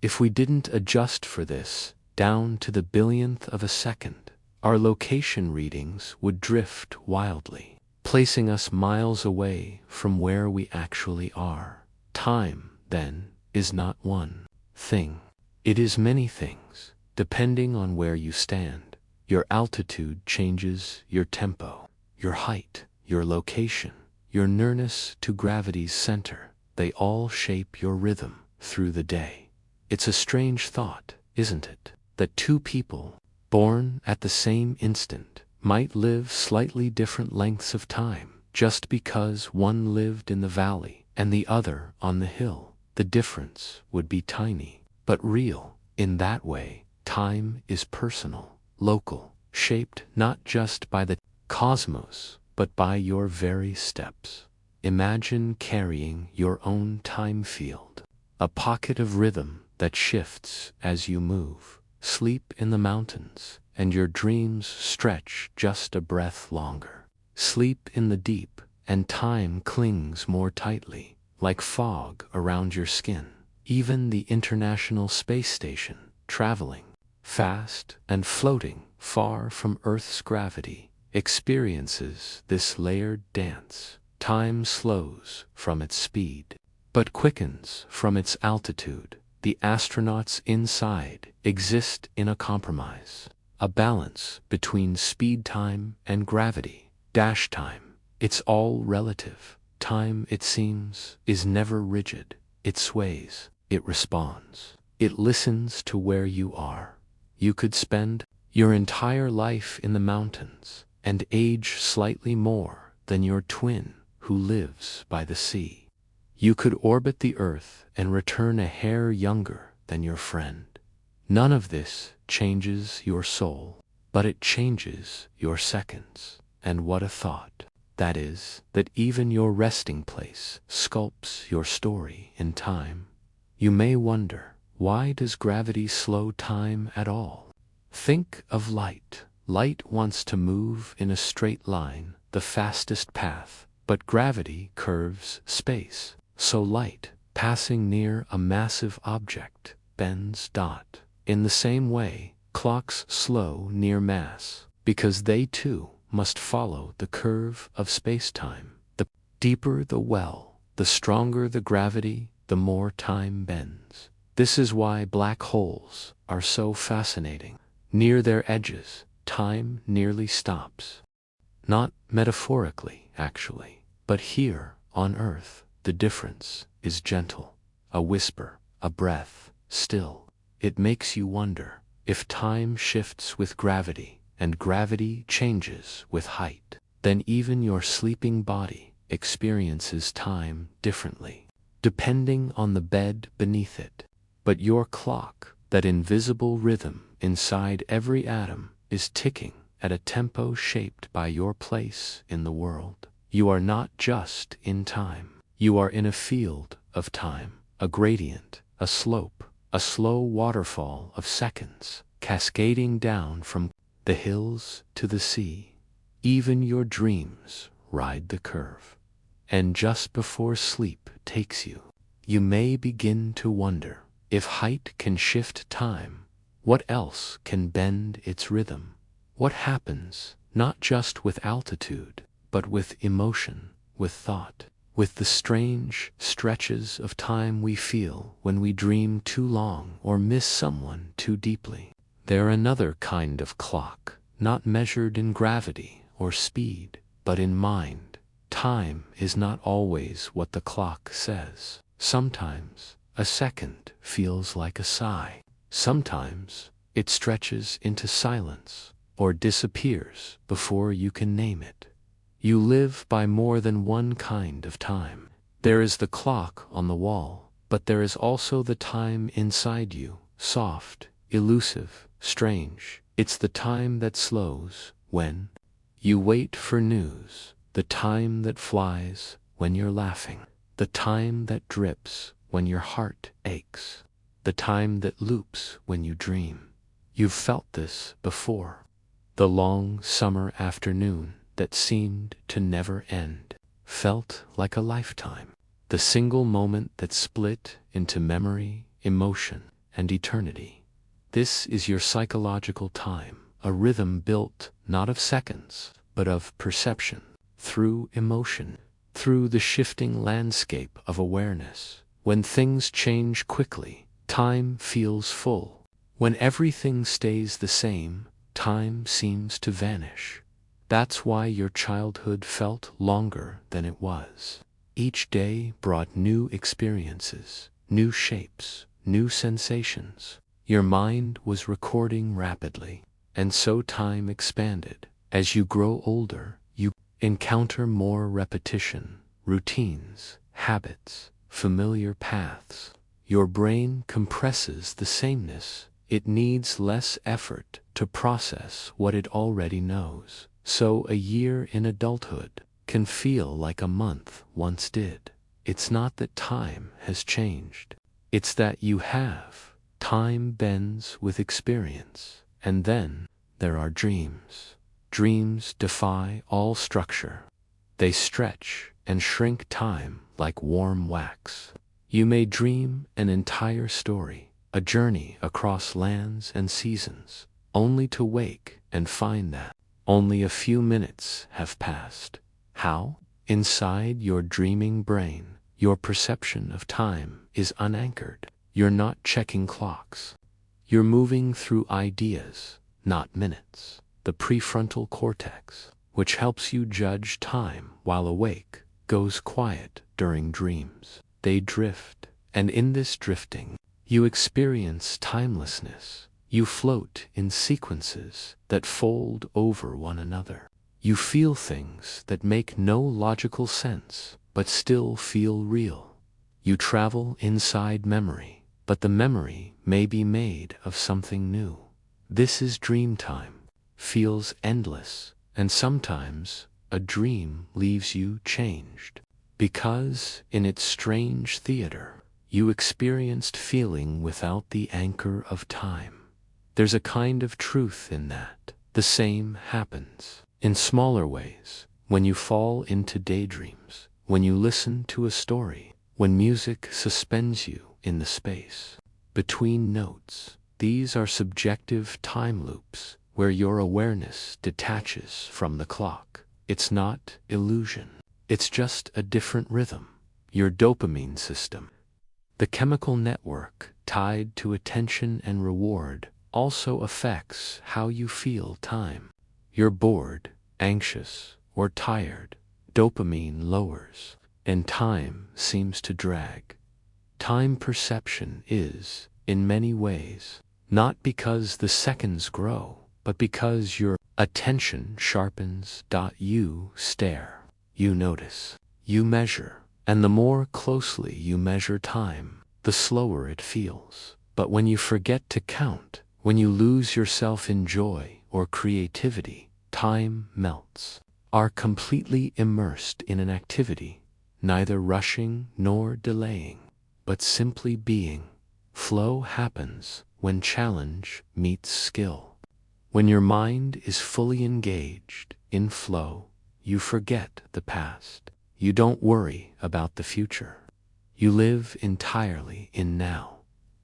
If we didn't adjust for this, down to the billionth of a second, our location readings would drift wildly, placing us miles away from where we actually are. Time, then, is not one thing. It is many things, depending on where you stand. Your altitude changes your tempo, your height, your location, your nearness to gravity's center. They all shape your rhythm through the day. It's a strange thought, isn't it, that two people born at the same instant might live slightly different lengths of time, just because one lived in the valley and the other on the hill. The difference would be tiny, but real. In that way, time is personal, local, shaped not just by the cosmos, but by your very steps. Imagine carrying your own time field, a pocket of rhythm that shifts as you move. Sleep in the mountains, and your dreams stretch just a breath longer. Sleep in the deep, and time clings more tightly, like fog around your skin. Even the International Space Station, traveling fast and floating far from Earth's gravity, experiences this layered dance. Time slows from its speed, but quickens from its altitude. The astronauts inside exist in a compromise, a balance between speed time and gravity dash time. It's all relative. Time, it seems, is never rigid. It sways, it responds, it listens to where you are. You could spend your entire life in the mountains and age slightly more than your twin who lives by the sea. You could orbit the Earth and return a hair younger than your friend. None of this changes your soul, but it changes your seconds. And what a thought! That is, that even your resting place sculpts your story in time. You may wonder, why does gravity slow time at all? Think of light. Light wants to move in a straight line, the fastest path, but gravity curves space. So light, passing near a massive object, bends dot. In the same way, clocks slow near mass, because they too must follow the curve of spacetime. The deeper the well, the stronger the gravity, the more time bends. This is why black holes are so fascinating. Near their edges, time nearly stops. Not metaphorically, actually, but here on Earth, the difference is gentle. A whisper, a breath, still. It makes you wonder, if time shifts with gravity, and gravity changes with height, then even your sleeping body experiences time differently, depending on the bed beneath it. But your clock, that invisible rhythm inside every atom, is ticking at a tempo shaped by your place in the world. You are not just in time. You are in a field of time, a gradient, a slope, a slow waterfall of seconds, cascading down from the hills to the sea. Even your dreams ride the curve. And just before sleep takes you, you may begin to wonder, if height can shift time, what else can bend its rhythm? What happens, not just with altitude, but with emotion, with thought, with the strange stretches of time we feel when we dream too long or miss someone too deeply? They're another kind of clock, not measured in gravity or speed, but in mind. Time is not always what the clock says. Sometimes a second feels like a sigh. Sometimes it stretches into silence or disappears before you can name it. You live by more than one kind of time. There is the clock on the wall, but there is also the time inside you, soft, elusive, strange. It's the time that slows when you wait for news, the time that flies when you're laughing, the time that drips when your heart aches, the time that loops when you dream. You've felt this before. The long summer afternoon that seemed to never end felt like a lifetime. The single moment that split into memory, emotion, and eternity. This is your psychological time, a rhythm built not of seconds, but of perception, through emotion, through the shifting landscape of awareness. When things change quickly, time feels full. When everything stays the same, time seems to vanish. That's why your childhood felt longer than it was. Each day brought new experiences, new shapes, new sensations. Your mind was recording rapidly, and so time expanded. As you grow older, you encounter more repetition, routines, habits, familiar paths. Your brain compresses the sameness. It needs less effort to process what it already knows. So a year in adulthood can feel like a month once did. It's not that time has changed. It's that you have. Time bends with experience. And then there are dreams. Dreams defy all structure. They stretch and shrink time like warm wax. You may dream an entire story, a journey across lands and seasons, only to wake and find that only a few minutes have passed. How? Inside your dreaming brain, your perception of time is unanchored. You're not checking clocks. You're moving through ideas, not minutes. The prefrontal cortex, which helps you judge time while awake, goes quiet during dreams. They drift, and in this drifting, you experience timelessness. You float in sequences that fold over one another. You feel things that make no logical sense, but still feel real. You travel inside memory, but the memory may be made of something new. This is dream time. Feels endless, and sometimes a dream leaves you changed. Because in its strange theater, you experienced feeling without the anchor of time. There's a kind of truth in that. The same happens in smaller ways, when you fall into daydreams, when you listen to a story, when music suspends you in the space between notes. These are subjective time loops where your awareness detaches from the clock. It's not illusion. It's just a different rhythm. Your dopamine system, the chemical network tied to attention and reward, also affects how you feel time. You're bored, anxious, or tired. Dopamine lowers, and time seems to drag. Time perception is, in many ways, not because the seconds grow, but because your attention sharpens. You stare, you notice, you measure, and the more closely you measure time, the slower it feels. But when you forget to count, when you lose yourself in joy or creativity, time melts. Are completely immersed in an activity, neither rushing nor delaying, but simply being. Flow happens when challenge meets skill. When your mind is fully engaged in flow, you forget the past. You don't worry about the future. You live entirely in now.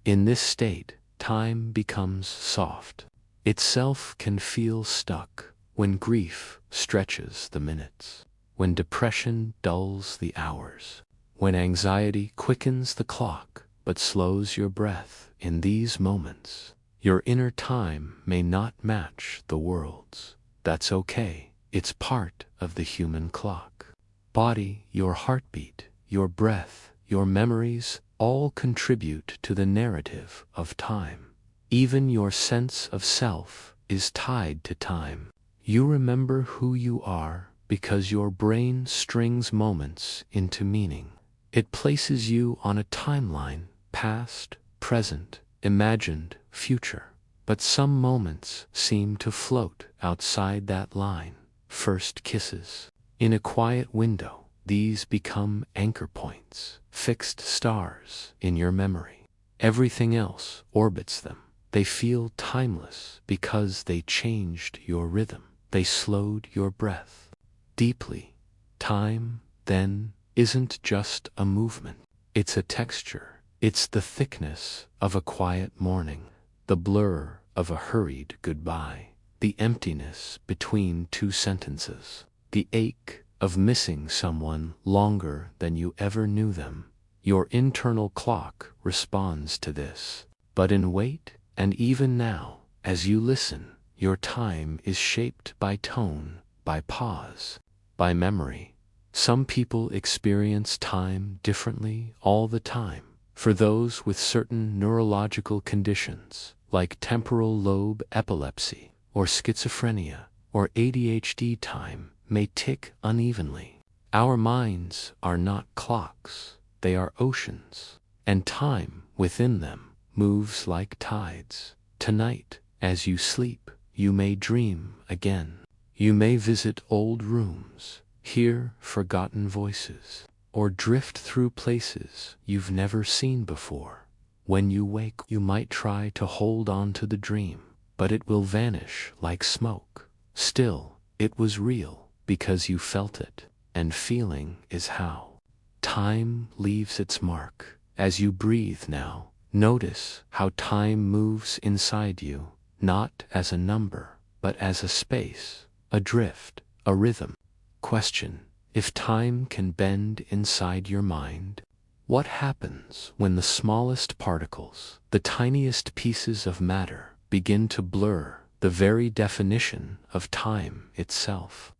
In this state, time becomes soft. Itself can feel stuck when grief stretches the minutes, when depression dulls the hours, when anxiety quickens the clock but slows your breath. In these moments, your inner time may not match the world's. That's okay. It's part of the human clock. Body, your heartbeat, your breath, your memories all contribute to the narrative of time. Even your sense of self is tied to time. You remember who you are because your brain strings moments into meaning. It places you on a timeline, past, present, imagined, future. But some moments seem to float outside that line. First kisses. In a quiet window, these become anchor points, fixed stars in your memory. Everything else orbits them. They feel timeless because they changed your rhythm. They slowed your breath. Deeply, time, then, isn't just a movement. It's a texture. It's the thickness of a quiet morning, the blur of a hurried goodbye, the emptiness between two sentences, the ache of missing someone longer than you ever knew them. Your internal clock responds to this. But in wait, and even now, as you listen, your time is shaped by tone, by pause, by memory. Some people experience time differently all the time. For those with certain neurological conditions, like temporal lobe epilepsy, or schizophrenia, or ADHD, time may tick unevenly. Our minds are not clocks, they are oceans, and time within them moves like tides. Tonight, as you sleep, you may dream again. You may visit old rooms, hear forgotten voices, or drift through places you've never seen before. When you wake, you might try to hold on to the dream, but it will vanish like smoke. Still, it was real because you felt it, and feeling is how time leaves its mark. As you breathe now, notice how time moves inside you, not as a number, but as a space, a drift, a rhythm. Question: if time can bend inside your mind, what happens when the smallest particles, the tiniest pieces of matter, begin to blur the very definition of time itself?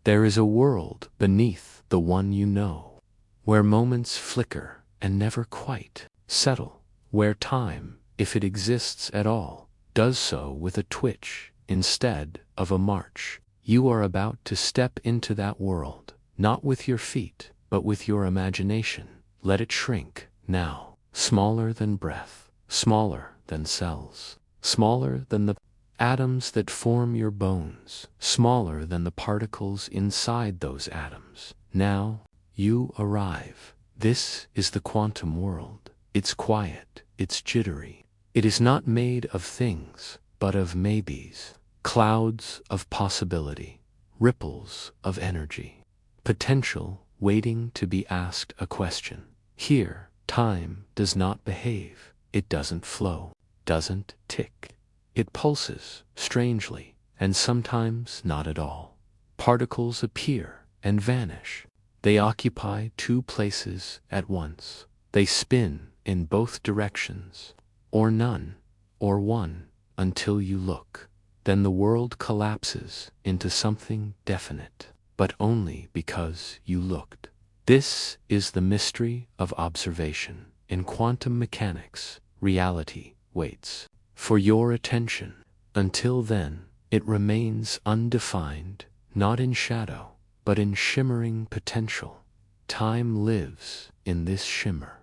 There is a world beneath the one you know, where moments flicker and never quite settle, where time, if it exists at all, does so with a twitch instead of a march. You are about to step into that world, not with your feet, but with your imagination. Let it shrink now, smaller than breath, smaller than cells, smaller than the atoms that form your bones, smaller than the particles inside those atoms. Now, you arrive. This is the quantum world. It's quiet, it's jittery. It is not made of things, but of maybes, clouds of possibility, ripples of energy, potential waiting to be asked a question. Here, time does not behave, it doesn't flow, doesn't tick. It pulses, strangely, and sometimes not at all. Particles appear and vanish. They occupy two places at once. They spin in both directions, or none, or one, until you look. Then the world collapses into something definite, but only because you looked. This is the mystery of observation. In quantum mechanics, reality waits for your attention. Until then, it remains undefined, not in shadow, but in shimmering potential. Time lives in this shimmer.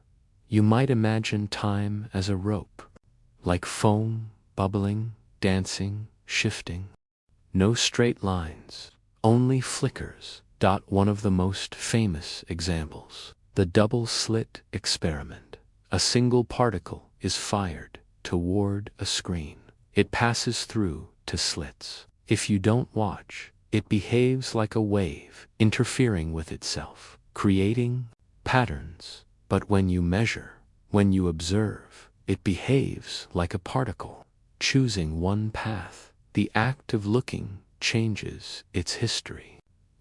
You might imagine time as a rope, like foam, bubbling, dancing, shifting. No straight lines, only flickers. One of the most famous examples, the double-slit experiment. A single particle is fired toward a screen. It passes through two slits. If you don't watch, it behaves like a wave, interfering with itself, creating patterns. But when you measure, when you observe, it behaves like a particle, choosing one path. The act of looking changes its history.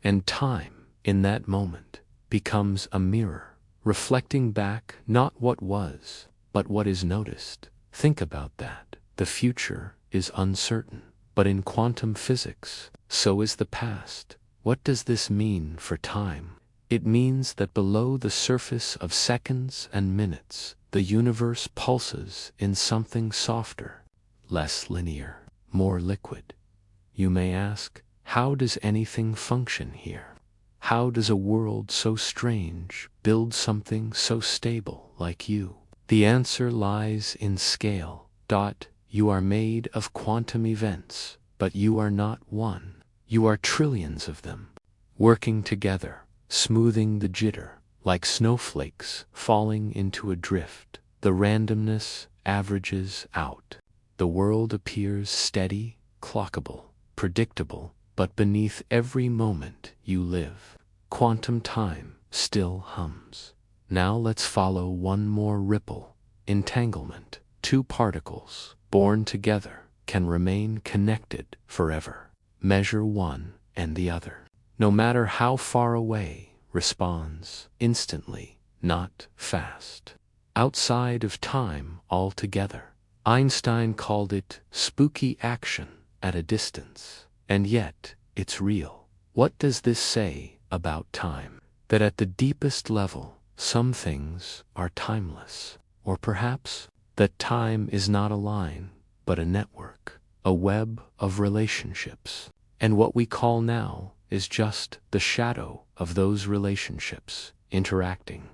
And time, in that moment, becomes a mirror, reflecting back not what was, but what is noticed. Think about that. The future is uncertain, but in quantum physics, so is the past. What does this mean for time? It means that below the surface of seconds and minutes, the universe pulses in something softer, less linear, more liquid. You may ask, how does anything function here? How does a world so strange build something so stable like you? The answer lies in scale. You are made of quantum events, but you are not one. You are trillions of them, working together, smoothing the jitter, like snowflakes falling into a drift. The randomness averages out. The world appears steady, clockable, predictable, but beneath every moment you live, quantum time still hums. Now let's follow one more ripple. Entanglement. Two particles, born together, can remain connected forever. Measure one and the other. No matter how far away, responds instantly, not fast. Outside of time altogether. Einstein called it spooky action at a distance. And yet, it's real. What does this say about time? That at the deepest level, some things are timeless. Or perhaps, that time is not a line, but a network, a web of relationships. And what we call now is just the shadow of those relationships interacting.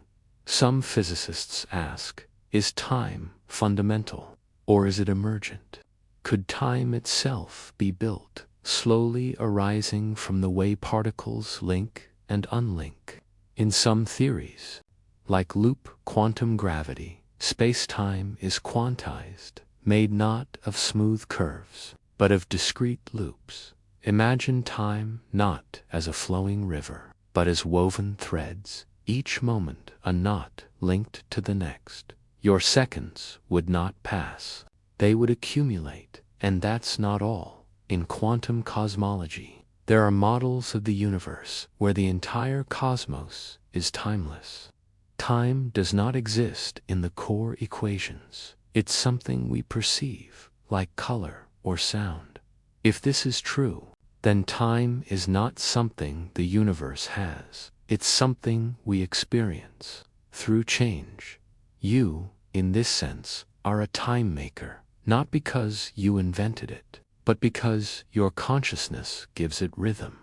Some physicists ask, is time fundamental, or is it emergent? Could time itself be built, slowly arising from the way particles link and unlink? In some theories, like loop quantum gravity, Spacetime is quantized, made not of smooth curves, but of discrete loops. Imagine time not as a flowing river, but as woven threads, each moment a knot linked to the next. Your seconds would not pass. They would accumulate, and that's not all. In quantum cosmology, there are models of the universe where the entire cosmos is timeless. Time does not exist in the core equations. It's something we perceive, like color or sound. If this is true, then time is not something the universe has. It's something we experience through change. You, in this sense, are a time maker, not because you invented it, but because your consciousness gives it rhythm.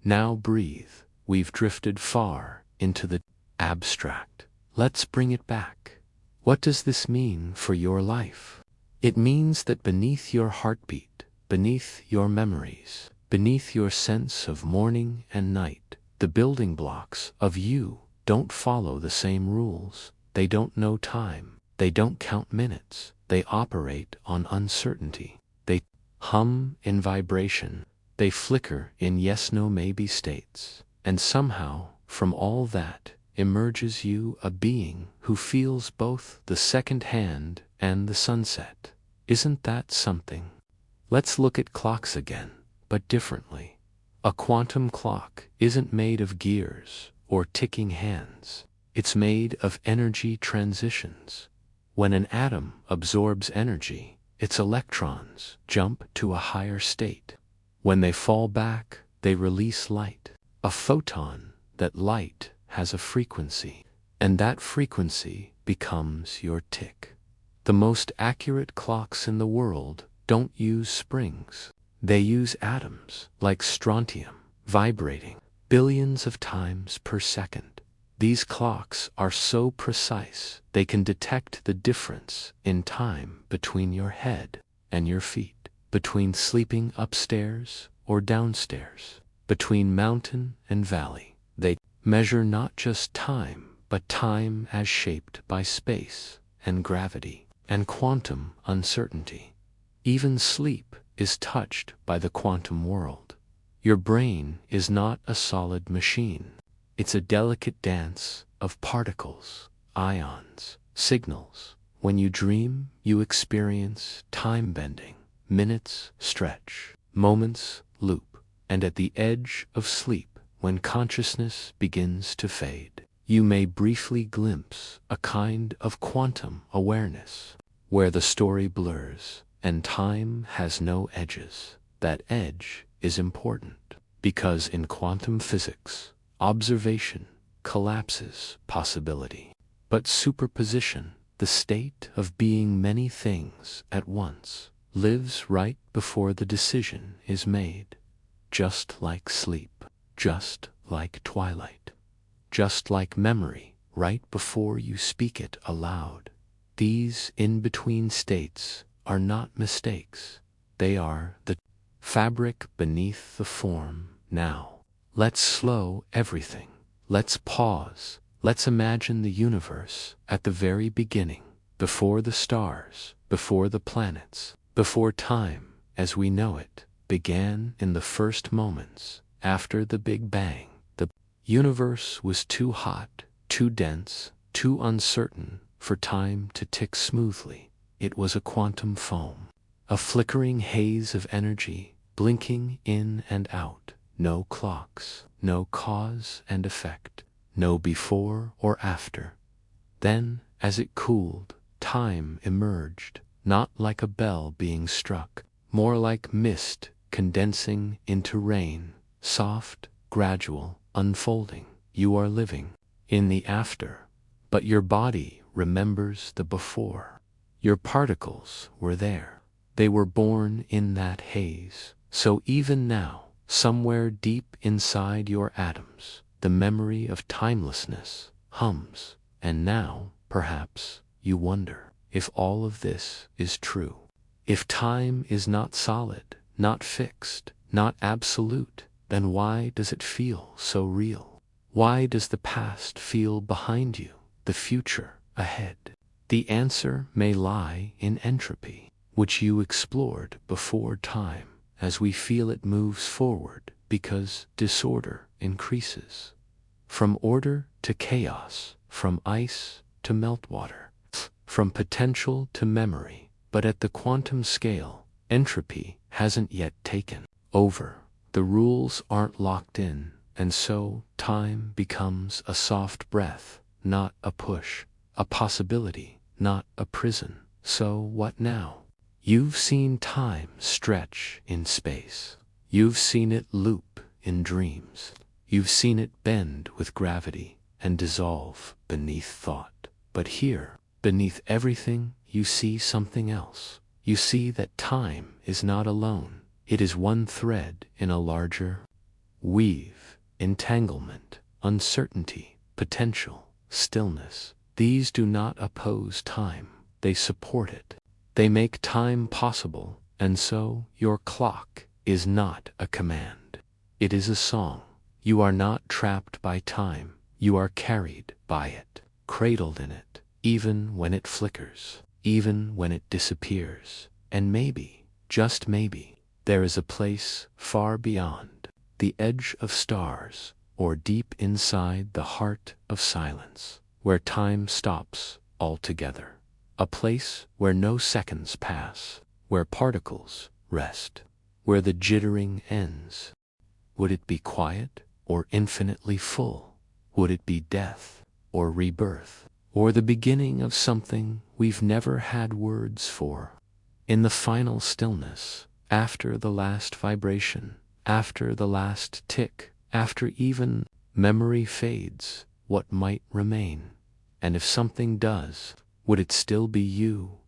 Now breathe. We've drifted far into the abstract. Let's bring it back. What does this mean for your life? It means that beneath your heartbeat, beneath your memories, beneath your sense of morning and night, the building blocks of you don't follow the same rules. They don't know time. They don't count minutes. They operate on uncertainty. They hum in vibration. They flicker in yes-no-maybe states. And somehow, from all that, emerges you a being who feels both the second hand and the sunset. Isn't that something? Let's look at clocks again, but differently. A quantum clock isn't made of gears or ticking hands. It's made of energy transitions. When an atom absorbs energy, its electrons jump to a higher state. When they fall back, they release light. A photon. That light has a frequency, and that frequency becomes your tick. The most accurate clocks in the world don't use springs. They use atoms, like strontium, vibrating billions of times per second. These clocks are so precise they can detect the difference in time between your head and your feet, between sleeping upstairs or downstairs, between mountain and valley. They measure not just time, but time as shaped by space and gravity and quantum uncertainty. Even sleep is touched by the quantum world. Your brain is not a solid machine. It's a delicate dance of particles, ions, signals. When you dream, you experience time bending. Minutes stretch, moments loop, and at the edge of sleep, when consciousness begins to fade, you may briefly glimpse a kind of quantum awareness, where the story blurs and time has no edges. That edge is important, because in quantum physics, observation collapses possibility, but superposition, the state of being many things at once, lives right before the decision is made, just like sleep, just like twilight, just like memory, right before you speak it aloud. These in-between states are not mistakes. They are the fabric beneath the form. Now, let's slow everything. Let's pause. Let's imagine the universe at the very beginning, before the stars, before the planets, before time, as we know it, began in the first moments after the Big Bang. The universe was too hot, too dense, too uncertain for time to tick smoothly. It was a quantum foam, a flickering haze of energy, blinking in and out. No clocks, no cause and effect, no before or after. Then, as it cooled, time emerged, not like a bell being struck, more like mist condensing into rain, soft, gradual, unfolding. You are living in the after, but your body remembers the before. Your particles were there. They were born in that haze. So even now, somewhere deep inside your atoms, the memory of timelessness hums. And now, perhaps, you wonder if all of this is true. If time is not solid, not fixed, not absolute, then why does it feel so real? Why does the past feel behind you, the future ahead? The answer may lie in entropy, which you explored before time, as we feel it moves forward because disorder increases. From order to chaos, from ice to meltwater, from potential to memory, but at the quantum scale, entropy hasn't yet taken over. The rules aren't locked in, and so time becomes a soft breath, not a push, a possibility, not a prison. So what now? You've seen time stretch in space. You've seen it loop in dreams. You've seen it bend with gravity and dissolve beneath thought. But here, beneath everything, you see something else. You see that time is not alone. It is one thread in a larger weave, entanglement, uncertainty, potential, stillness. These do not oppose time, they support it. They make time possible, and so your clock is not a command. It is a song. You are not trapped by time, you are carried by it, cradled in it, even when it flickers, even when it disappears. And maybe, just maybe, there is a place far beyond, the edge of stars, or deep inside the heart of silence, where time stops altogether. A place where no seconds pass, where particles rest, where the jittering ends. Would it be quiet or infinitely full? Would it be death or rebirth, or the beginning of something we've never had words for? In the final stillness, after the last vibration, after the last tick, after even memory fades, what might remain? And if something does, would it still be you?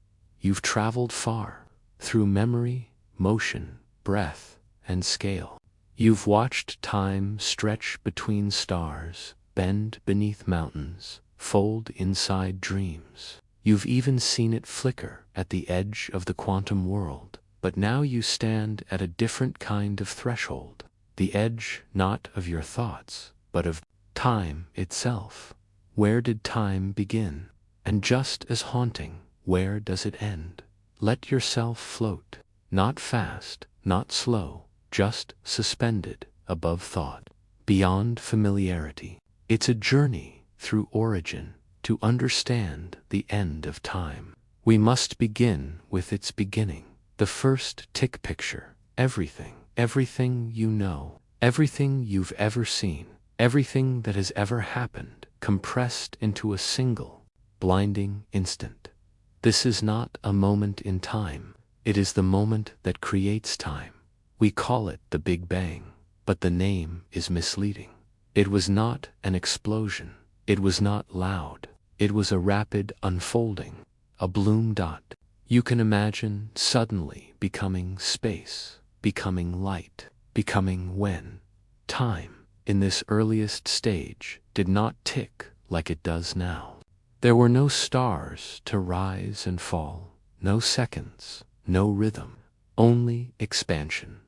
You've traveled far, through memory, motion, breath, and scale. You've watched time stretch between stars, bend beneath mountains, fold inside dreams. You've even seen it flicker at the edge of the quantum world. But now you stand at a different kind of threshold, the edge not of your thoughts, but of time itself. Where did time begin? And just as haunting, where does it end? Let yourself float, not fast, not slow, just suspended above thought, beyond familiarity. It's a journey through origin to understand the end of time. We must begin with its beginning, the first tick picture, everything you know, everything you've ever seen, everything that has ever happened, compressed into a single, blinding instant. This is not a moment in time, it is the moment that creates time. We call it the Big Bang, but the name is misleading. It was not an explosion, it was not loud, it was a rapid unfolding, a bloom dot. You can imagine suddenly becoming space, becoming light, becoming when time, in this earliest stage, did not tick like it does now. There were no stars to rise and fall, no seconds, no rhythm, only expansion.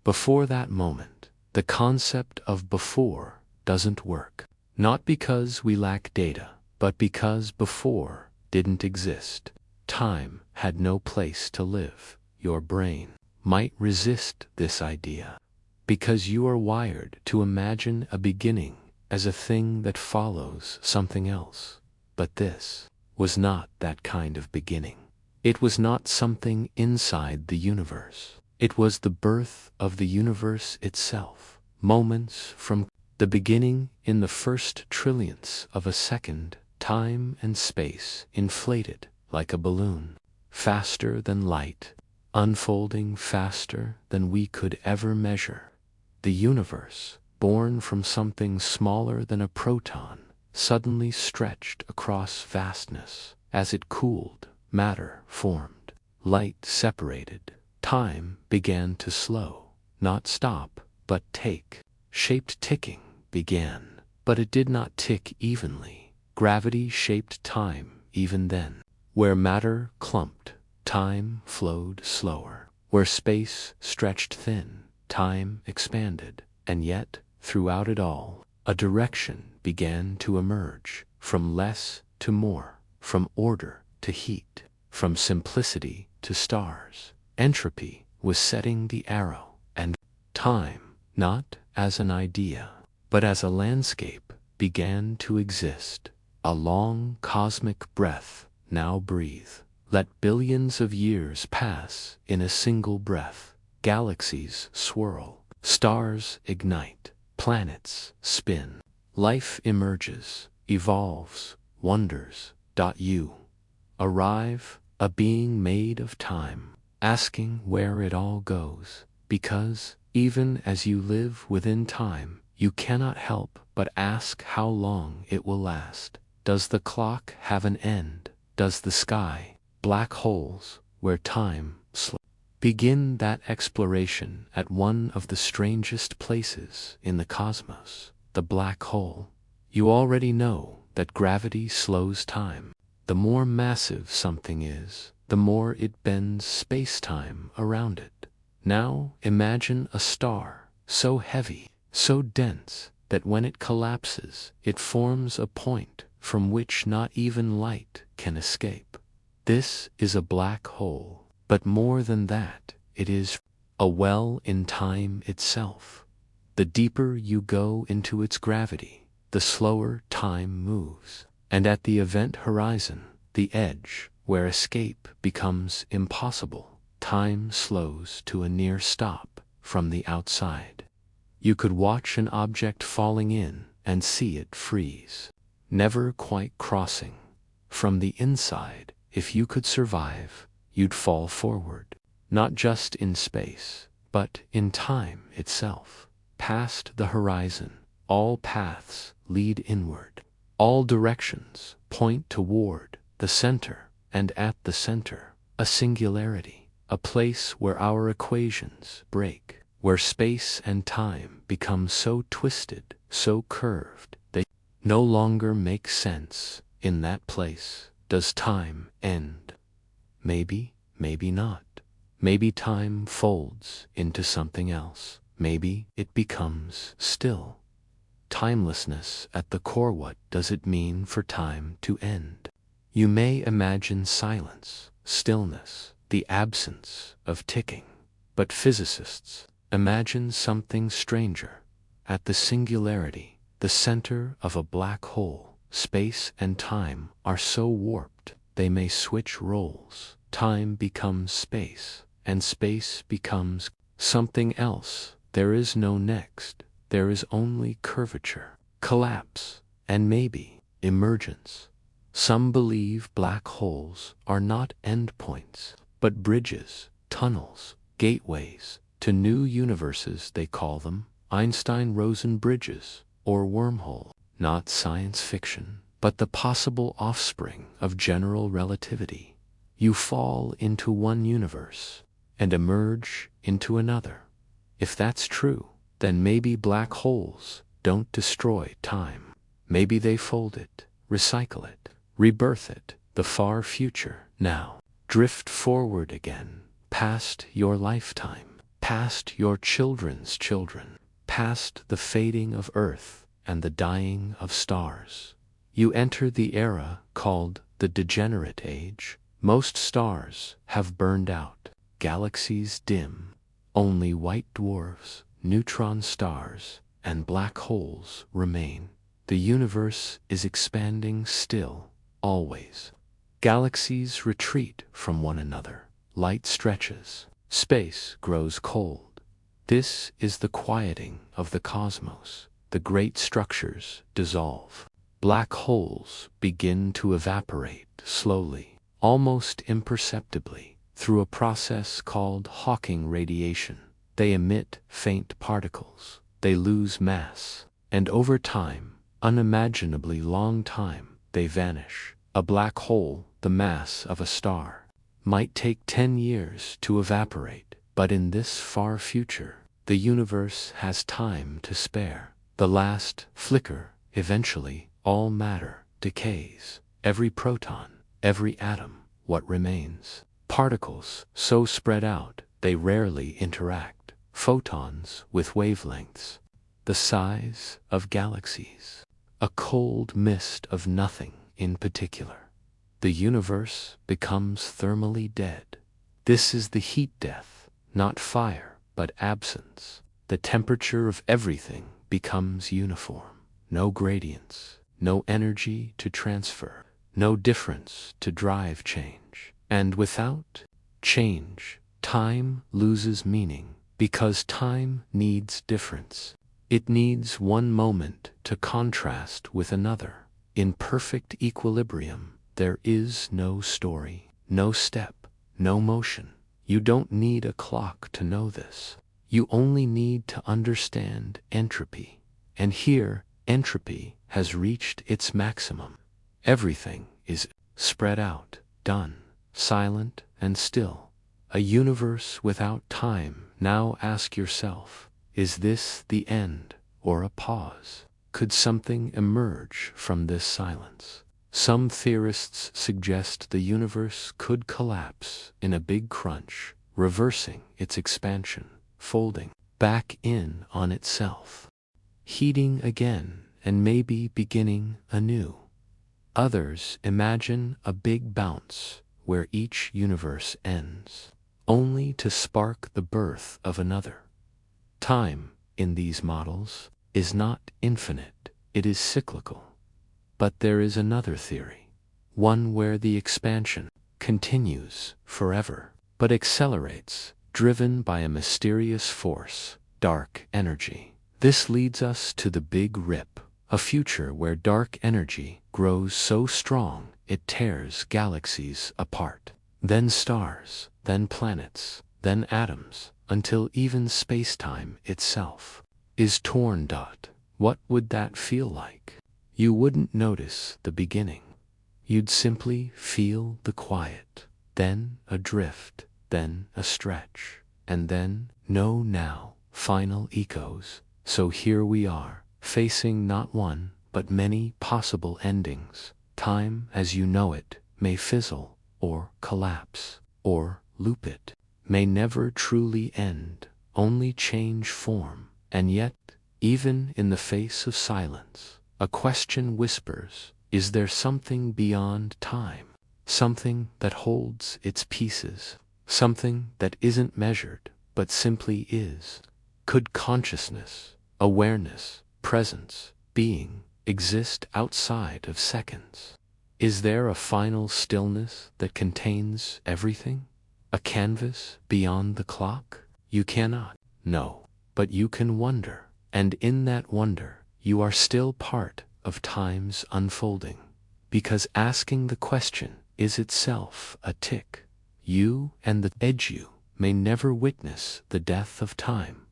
Before that moment, the concept of before doesn't work. Not because we lack data, but because before didn't exist. Time had no place to live. Your brain might resist this idea, because you are wired to imagine a beginning as a thing that follows something else. But this was not that kind of beginning. It was not something inside the universe. It was the birth of the universe itself. Moments from the beginning, in the first trillionths of a second, time and space inflated like a balloon, faster than light, unfolding faster than we could ever measure. The universe, born from something smaller than a proton, suddenly stretched across vastness. As it cooled, matter formed, light separated, time began to slow, not stop, but take. Shaped ticking began, but it did not tick evenly. Gravity shaped time even then. Where matter clumped, time flowed slower. Where space stretched thin, time expanded. And yet, throughout it all, a direction began to emerge, from less to more, from order to heat, from simplicity to stars. Entropy was setting the arrow, and time, not as an idea, but as a landscape, began to exist. A long cosmic breath. Now breathe. Let billions of years pass in a single breath. Galaxies swirl, stars ignite, planets spin. Life emerges, evolves, wonders. You arrive, a being made of time, asking where it all goes, because, even as you live within time, you cannot help but ask how long it will last. Does the clock have an end? Does the sky, black holes, where time slips? Begin that exploration at one of the strangest places in the cosmos, the black hole. You already know that gravity slows time. The more massive something is, the more it bends space-time around it. Now imagine a star, so heavy, so dense, that when it collapses, it forms a point from which not even light can escape. This is a black hole, but more than that, it is a well in time itself. The deeper you go into its gravity, the slower time moves, and at the event horizon, the edge, where escape becomes impossible, time slows to a near stop from the outside. You could watch an object falling in and see it freeze, never quite crossing. From the inside, if you could survive, you'd fall forward, not just in space, but in time itself. Past the horizon, all paths lead inward. All directions point toward the center, and at the center, a singularity, a place where our equations break, where space and time become so twisted, so curved, they no longer make sense. In that place, does time end? Maybe, maybe not. Maybe time folds into something else. Maybe it becomes still. Timelessness at the core. What does it mean for time to end? You may imagine silence, stillness, the absence of ticking. But physicists imagine something stranger. At the singularity, the center of a black hole, space and time are so warped they may switch roles. Time becomes space, and space becomes something else. There is no next. There is only curvature, collapse, and maybe emergence. Some believe black holes are not endpoints, but bridges, tunnels, gateways to new universes. They call them Einstein-Rosen bridges or wormhole. Not science fiction, but the possible offspring of general relativity. You fall into one universe and emerge into another. If that's true, then maybe black holes don't destroy time. Maybe they fold it, recycle it, rebirth it. The far future now. Drift forward again, past your lifetime, past your children's children, past the fading of Earth and the dying of stars. You enter the era called the degenerate age. Most stars have burned out, galaxies dim. Only white dwarfs, neutron stars, and black holes remain. The universe is expanding still, always. Galaxies retreat from one another. Light stretches. Space grows cold. This is the quieting of the cosmos. The great structures dissolve. Black holes begin to evaporate slowly, almost imperceptibly, through a process called Hawking radiation. They emit faint particles. They lose mass. And over time, unimaginably long time, they vanish. A black hole, the mass of a star, might take 10 years to evaporate, but in this far future, the universe has time to spare. The last flicker, eventually, all matter decays. Every proton, every atom, what remains? Particles so spread out, they rarely interact. Photons with wavelengths the size of galaxies. A cold mist of nothing in particular. the universe becomes thermally dead. This is the heat death, not fire, but absence. The temperature of everything becomes uniform. No gradients, no energy to transfer, no difference to drive change. And without change, time loses meaning, because time needs difference. It needs one moment to contrast with another. In perfect equilibrium, there is no story, no step, no motion. You don't need a clock to know this. You only need to understand entropy. And here, entropy has reached its maximum. Everything is spread out, done, silent and still. A universe without time. Now ask yourself, is this the end or a pause? Could something emerge from this silence? Some theorists suggest the universe could collapse in a big crunch, reversing its expansion, folding back in on itself, heating again and maybe beginning anew. Others imagine a big bounce where each universe ends, only to spark the birth of another. Time, in these models, is not infinite, it is cyclical. But there is another theory, one where the expansion continues forever, but accelerates, driven by a mysterious force, dark energy. This leads us to the Big Rip, a future where dark energy grows so strong it tears galaxies apart, then stars, then planets, then atoms, until even spacetime itself is torn. What would that feel like? You wouldn't notice the beginning. You'd simply feel the quiet, then a drift, then a stretch, and then, no now, final echoes. So here we are, facing not one, but many possible endings. Time as you know it may fizzle, or collapse, or loop it, may never truly end, only change form. And yet, even in the face of silence, a question whispers, is there something beyond time? Something that holds its pieces? Something that isn't measured, but simply is? Could consciousness, awareness, presence, being, exist outside of seconds? Is there a final stillness that contains everything? A canvas beyond the clock? You cannot know, but you can wonder, and in that wonder, you are still part of time's unfolding. Because asking the question is itself a tick. You and the edge you may never witness the death of time.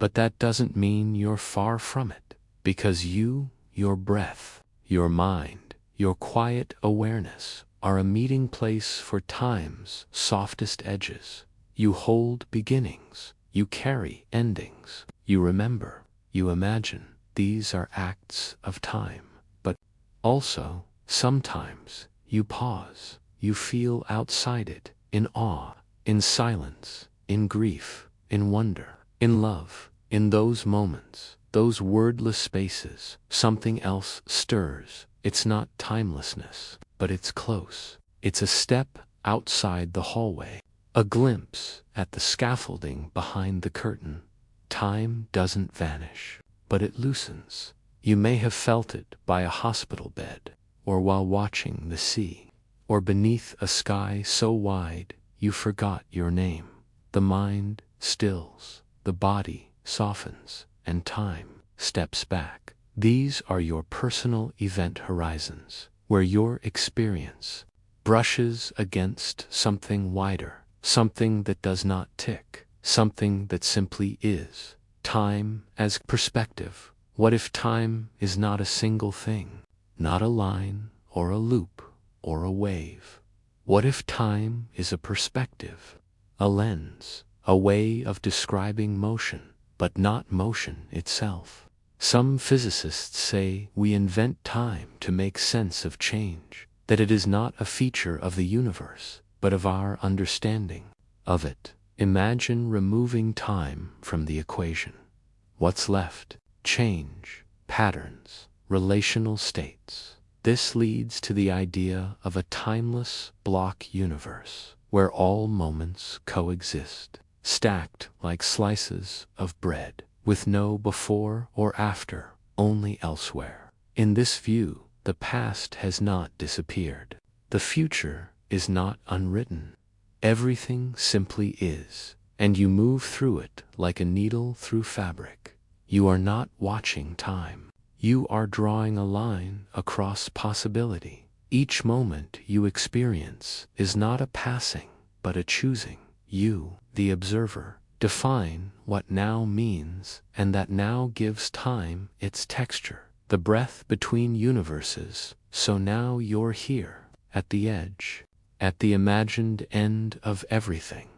But that doesn't mean you're far from it, because you, your breath, your mind, your quiet awareness are a meeting place for time's softest edges. You hold beginnings, you carry endings, you remember, you imagine. These are acts of time. But also, sometimes, you pause, you feel outside it, in awe, in silence, in grief, in wonder, in love. In those moments, those wordless spaces, something else stirs. It's not timelessness, but it's close. It's a step outside the hallway, a glimpse at the scaffolding behind the curtain. Time doesn't vanish, but it loosens. You may have felt it by a hospital bed, or while watching the sea, or beneath a sky so wide you forgot your name. The mind stills, the body softens, and time steps back. These are your personal event horizons, where your experience brushes against something wider, something that does not tick, something that simply is. Time as perspective. What if time is not a single thing, not a line or a loop or a wave? What if time is a perspective, a lens, a way of describing motion, but not motion itself? Some physicists say we invent time to make sense of change, that it is not a feature of the universe, but of our understanding of it. Imagine removing time from the equation. What's left? Change, patterns, relational states. This leads to the idea of a timeless block universe, where all moments coexist, stacked like slices of bread, with no before or after, only elsewhere. In this view, the past has not disappeared. The future is not unwritten. Everything simply is, and you move through it like a needle through fabric. You are not watching time. You are drawing a line across possibility. Each moment you experience is not a passing, but a choosing. You, the observer, define what now means, and that now gives time its texture. The breath between universes, so now you're here, at the edge, at the imagined end of everything.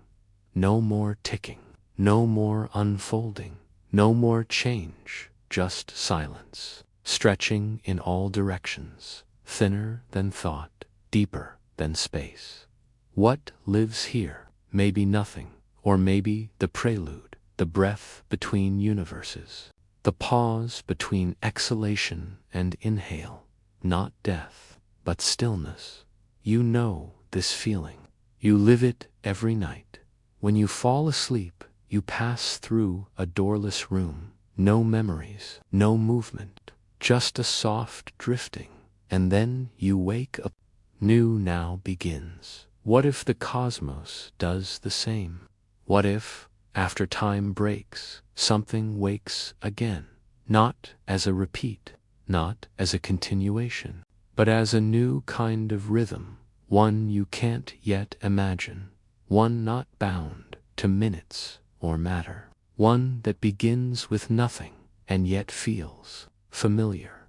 No more ticking, no more unfolding, no more change, just silence, stretching in all directions, thinner than thought, deeper than space. What lives here? Maybe nothing, or maybe the prelude, the breath between universes. The pause between exhalation and inhale, not death, but stillness. You know this feeling. You live it every night. When you fall asleep, you pass through a doorless room. No memories, no movement, just a soft drifting. And then you wake up. New now begins. What if the cosmos does the same? What if, after time breaks, something wakes again, not as a repeat, not as a continuation, but as a new kind of rhythm, one you can't yet imagine, one not bound to minutes or matter, one that begins with nothing and yet feels familiar.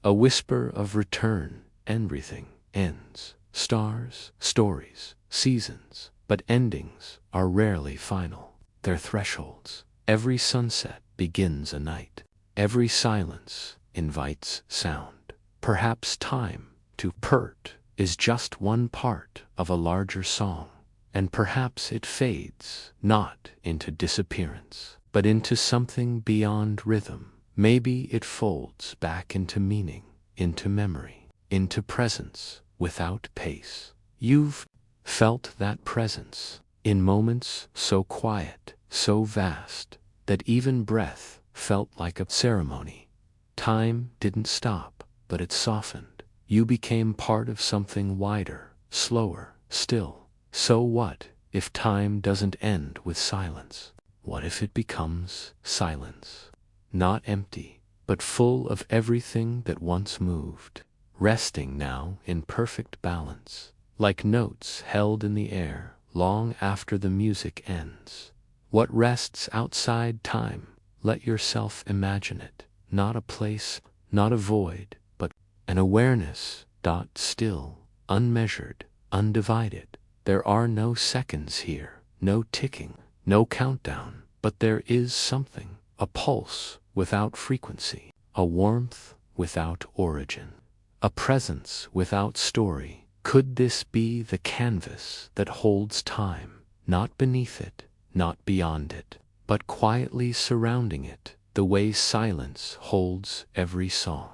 A whisper of return. Everything ends. Stars, stories, seasons, but endings are rarely final. Their thresholds. Every sunset begins a night. Every silence invites sound. Perhaps time, to pert, is just one part of a larger song. And perhaps it fades, not into disappearance, but into something beyond rhythm. Maybe it folds back into meaning, into memory, into presence without pace. You've felt that presence in moments so quiet, so vast, that even breath felt like a ceremony. Time didn't stop, but it softened. You became part of something wider, slower, still. So what if time doesn't end with silence? What if it becomes silence? Not empty, but full of everything that once moved, resting now in perfect balance, like notes held in the air long after the music ends. What rests outside time? Let yourself imagine it. Not a place, not a void, but an awareness, still, unmeasured, undivided. There are no seconds here, no ticking, no countdown, but there is something, a pulse without frequency, a warmth without origin, a presence without story. Could this be the canvas that holds time, not beneath it, not beyond it, but quietly surrounding it, the way silence holds every song?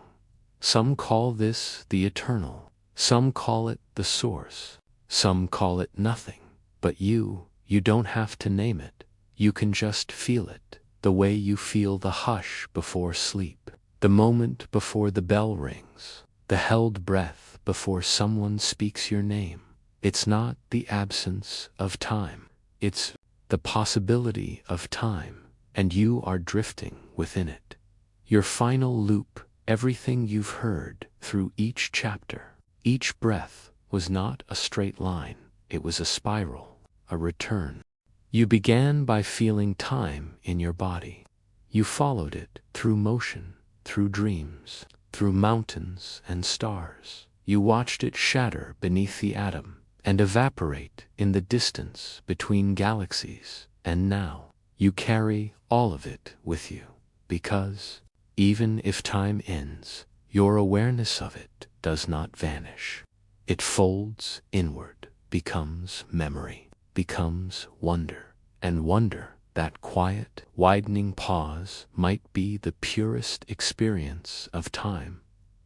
Some call this the eternal, some call it the source, some call it nothing, but you don't have to name it. You can just feel it, the way you feel the hush before sleep, the moment before the bell rings, the held breath before someone speaks your name. It's not the absence of time, it's the possibility of time, and you are drifting within it. Your final loop, everything you've heard through each chapter, each breath was not a straight line, it was a spiral, a return. You began by feeling time in your body. You followed it through motion, through dreams, through mountains and stars. You watched it shatter beneath the atom and evaporate in the distance between galaxies. And now, you carry all of it with you, because, even if time ends, your awareness of it does not vanish. It folds inward, becomes memory, becomes wonder, and wonder, that quiet, widening pause, might be the purest experience of time.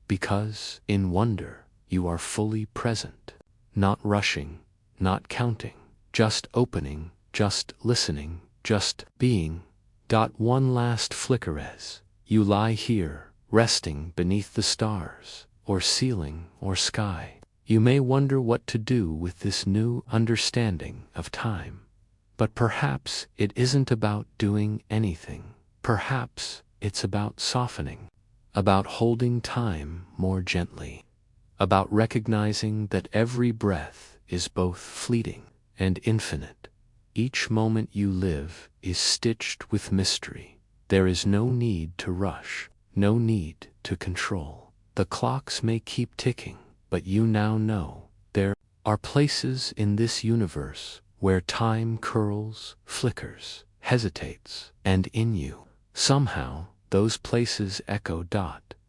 because, in wonder, you are fully present, not rushing, not counting, just opening, just listening, just being. One last flicker as you lie here, resting beneath the stars, or ceiling, or sky. You may wonder what to do with this new understanding of time. But perhaps it isn't about doing anything. Perhaps it's about softening, about holding time more gently, about recognizing that every breath is both fleeting and infinite. Each moment you live is stitched with mystery. There is no need to rush, no need to control. The clocks may keep ticking, but you now know there are places in this universe where time curls, flickers, hesitates, and in you, somehow, those places echo.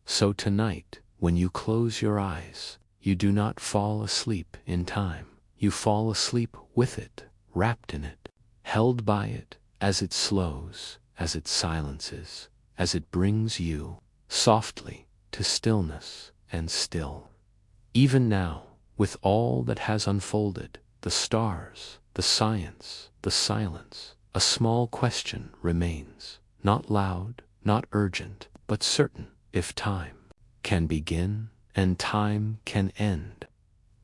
So tonight, when you close your eyes, you do not fall asleep in time. You fall asleep with it, wrapped in it, held by it, as it slows, as it silences, as it brings you, softly, to stillness and still. Even now, with all that has unfolded, the stars, the science, the silence, a small question remains, not loud, not urgent, but certain. If time can begin and time can end,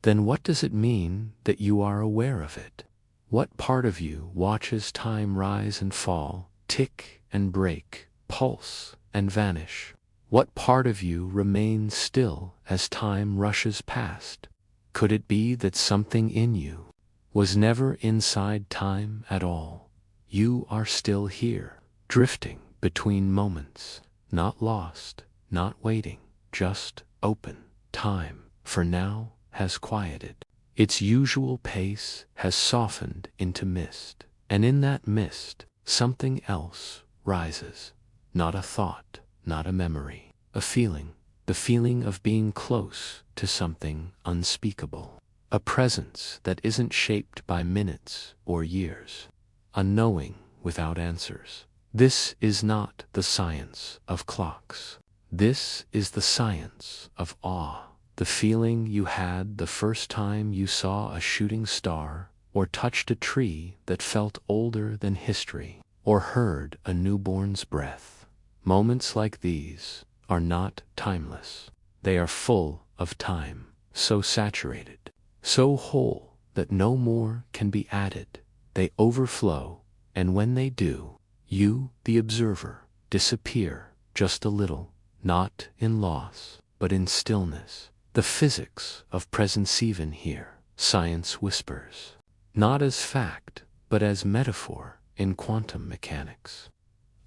then what does it mean that you are aware of it? What part of you watches time rise and fall, tick and break, pulse and vanish? What part of you remains still as time rushes past? Could it be that something in you was never inside time at all? You are still here, drifting between moments, not lost, not waiting, just open. Time, for now, has quieted. Its usual pace has softened into mist, and in that mist, something else rises. Not a thought, not a memory, a feeling, the feeling of being close to something unspeakable. A presence that isn't shaped by minutes or years. A knowing without answers. This is not the science of clocks. This is the science of awe. The feeling you had the first time you saw a shooting star, or touched a tree that felt older than history, or heard a newborn's breath. Moments like these are not timeless. They are full of time, so saturated, so whole that no more can be added. They overflow, and when they do, you, the observer, disappear just a little, not in loss, but in stillness. The physics of presence even here, science whispers. Not as fact, but as metaphor in quantum mechanics.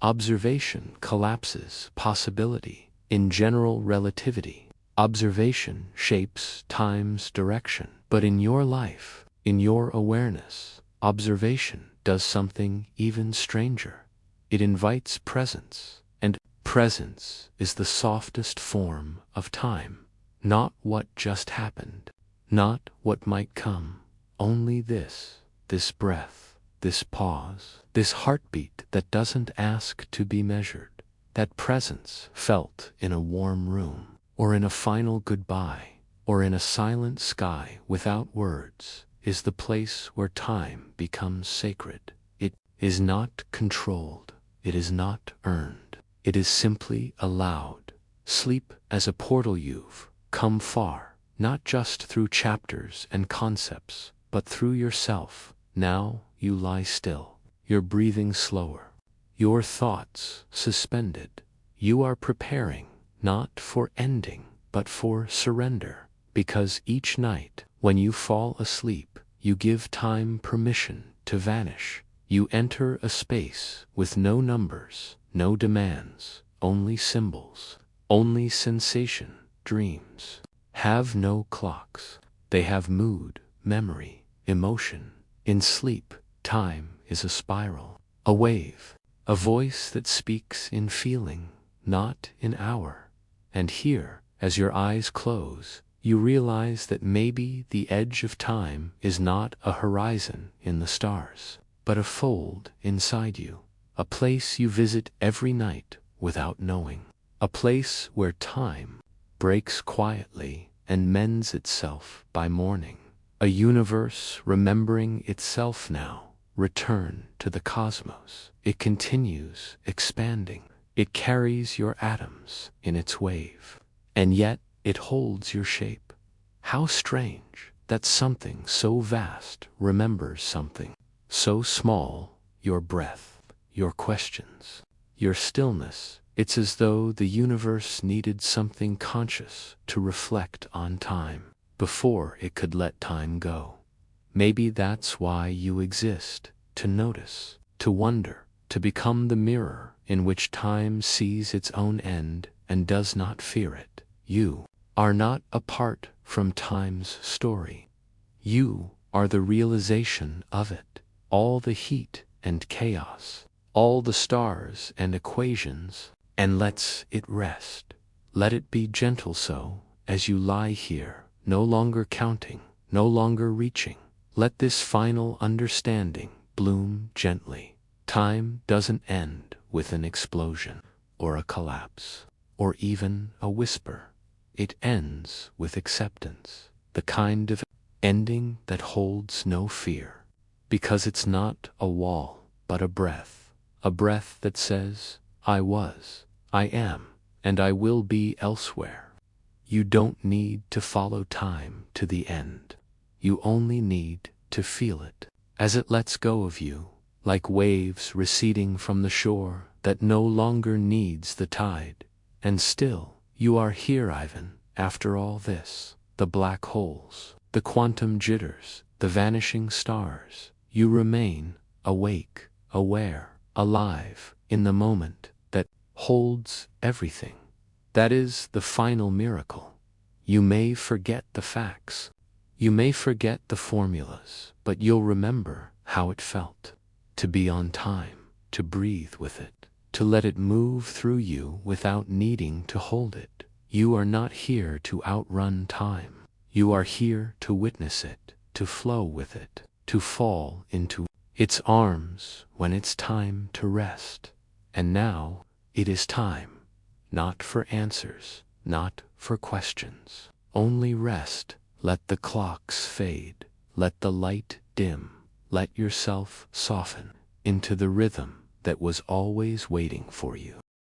Observation collapses possibility in general relativity. Observation shapes time's direction. But in your life, in your awareness, observation does something even stranger. It invites presence, and presence is the softest form of time. Not what just happened, not what might come, only this breath, this pause, this heartbeat that doesn't ask to be measured. That presence felt in a warm room, or in a final goodbye, or in a silent sky without words, is the place where time becomes sacred. It is not controlled, it is not earned, it is simply allowed. Sleep as a portal you've come far, not just through chapters and concepts, but through yourself. Now you lie still, your breathing slower, your thoughts suspended. You are preparing, not for ending, but for surrender, because each night, when you fall asleep, you give time permission to vanish. You enter a space with no numbers, no demands, only symbols, only sensation. Dreams have no clocks. They have mood, memory, emotion. In sleep, time is a spiral, a wave, a voice that speaks in feeling, not in hour. And here, as your eyes close, you realize that maybe the edge of time is not a horizon in the stars, but a fold inside you, a place you visit every night without knowing, a place where time breaks quietly and mends itself by morning. A universe remembering itself now, return to the cosmos. It continues expanding. It carries your atoms in its wave, and yet it holds your shape. How strange that something so vast remembers something so small, your breath, your questions, your stillness. It's as though the universe needed something conscious to reflect on time before it could let time go. Maybe that's why you exist, to notice, to wonder, to become the mirror in which time sees its own end and does not fear it. You are not apart from time's story. You are the realization of it. All the heat and chaos, all the stars and equations, and lets it rest. Let it be gentle so, as you lie here, no longer counting, no longer reaching. Let this final understanding bloom gently. Time doesn't end with an explosion, or a collapse, or even a whisper. It ends with acceptance, the kind of ending that holds no fear. Because it's not a wall, but a breath that says, I was, I am, and I will be elsewhere. You don't need to follow time to the end. You only need to feel it as it lets go of you, like waves receding from the shore that no longer needs the tide. And still, you are here, Ivan, after all this. The black holes, the quantum jitters, the vanishing stars. You remain awake, aware, alive, in the moment that holds everything. That is the final miracle. You may forget the facts. You may forget the formulas, but you'll remember how it felt to be on time, to breathe with it, to let it move through you without needing to hold it. You are not here to outrun time. You are here to witness it, to flow with it, to fall into its arms when it's time to rest. And now it is time, not for answers, not for questions, only rest. Let the clocks fade, let the light dim, let yourself soften into the rhythm that was always waiting for you.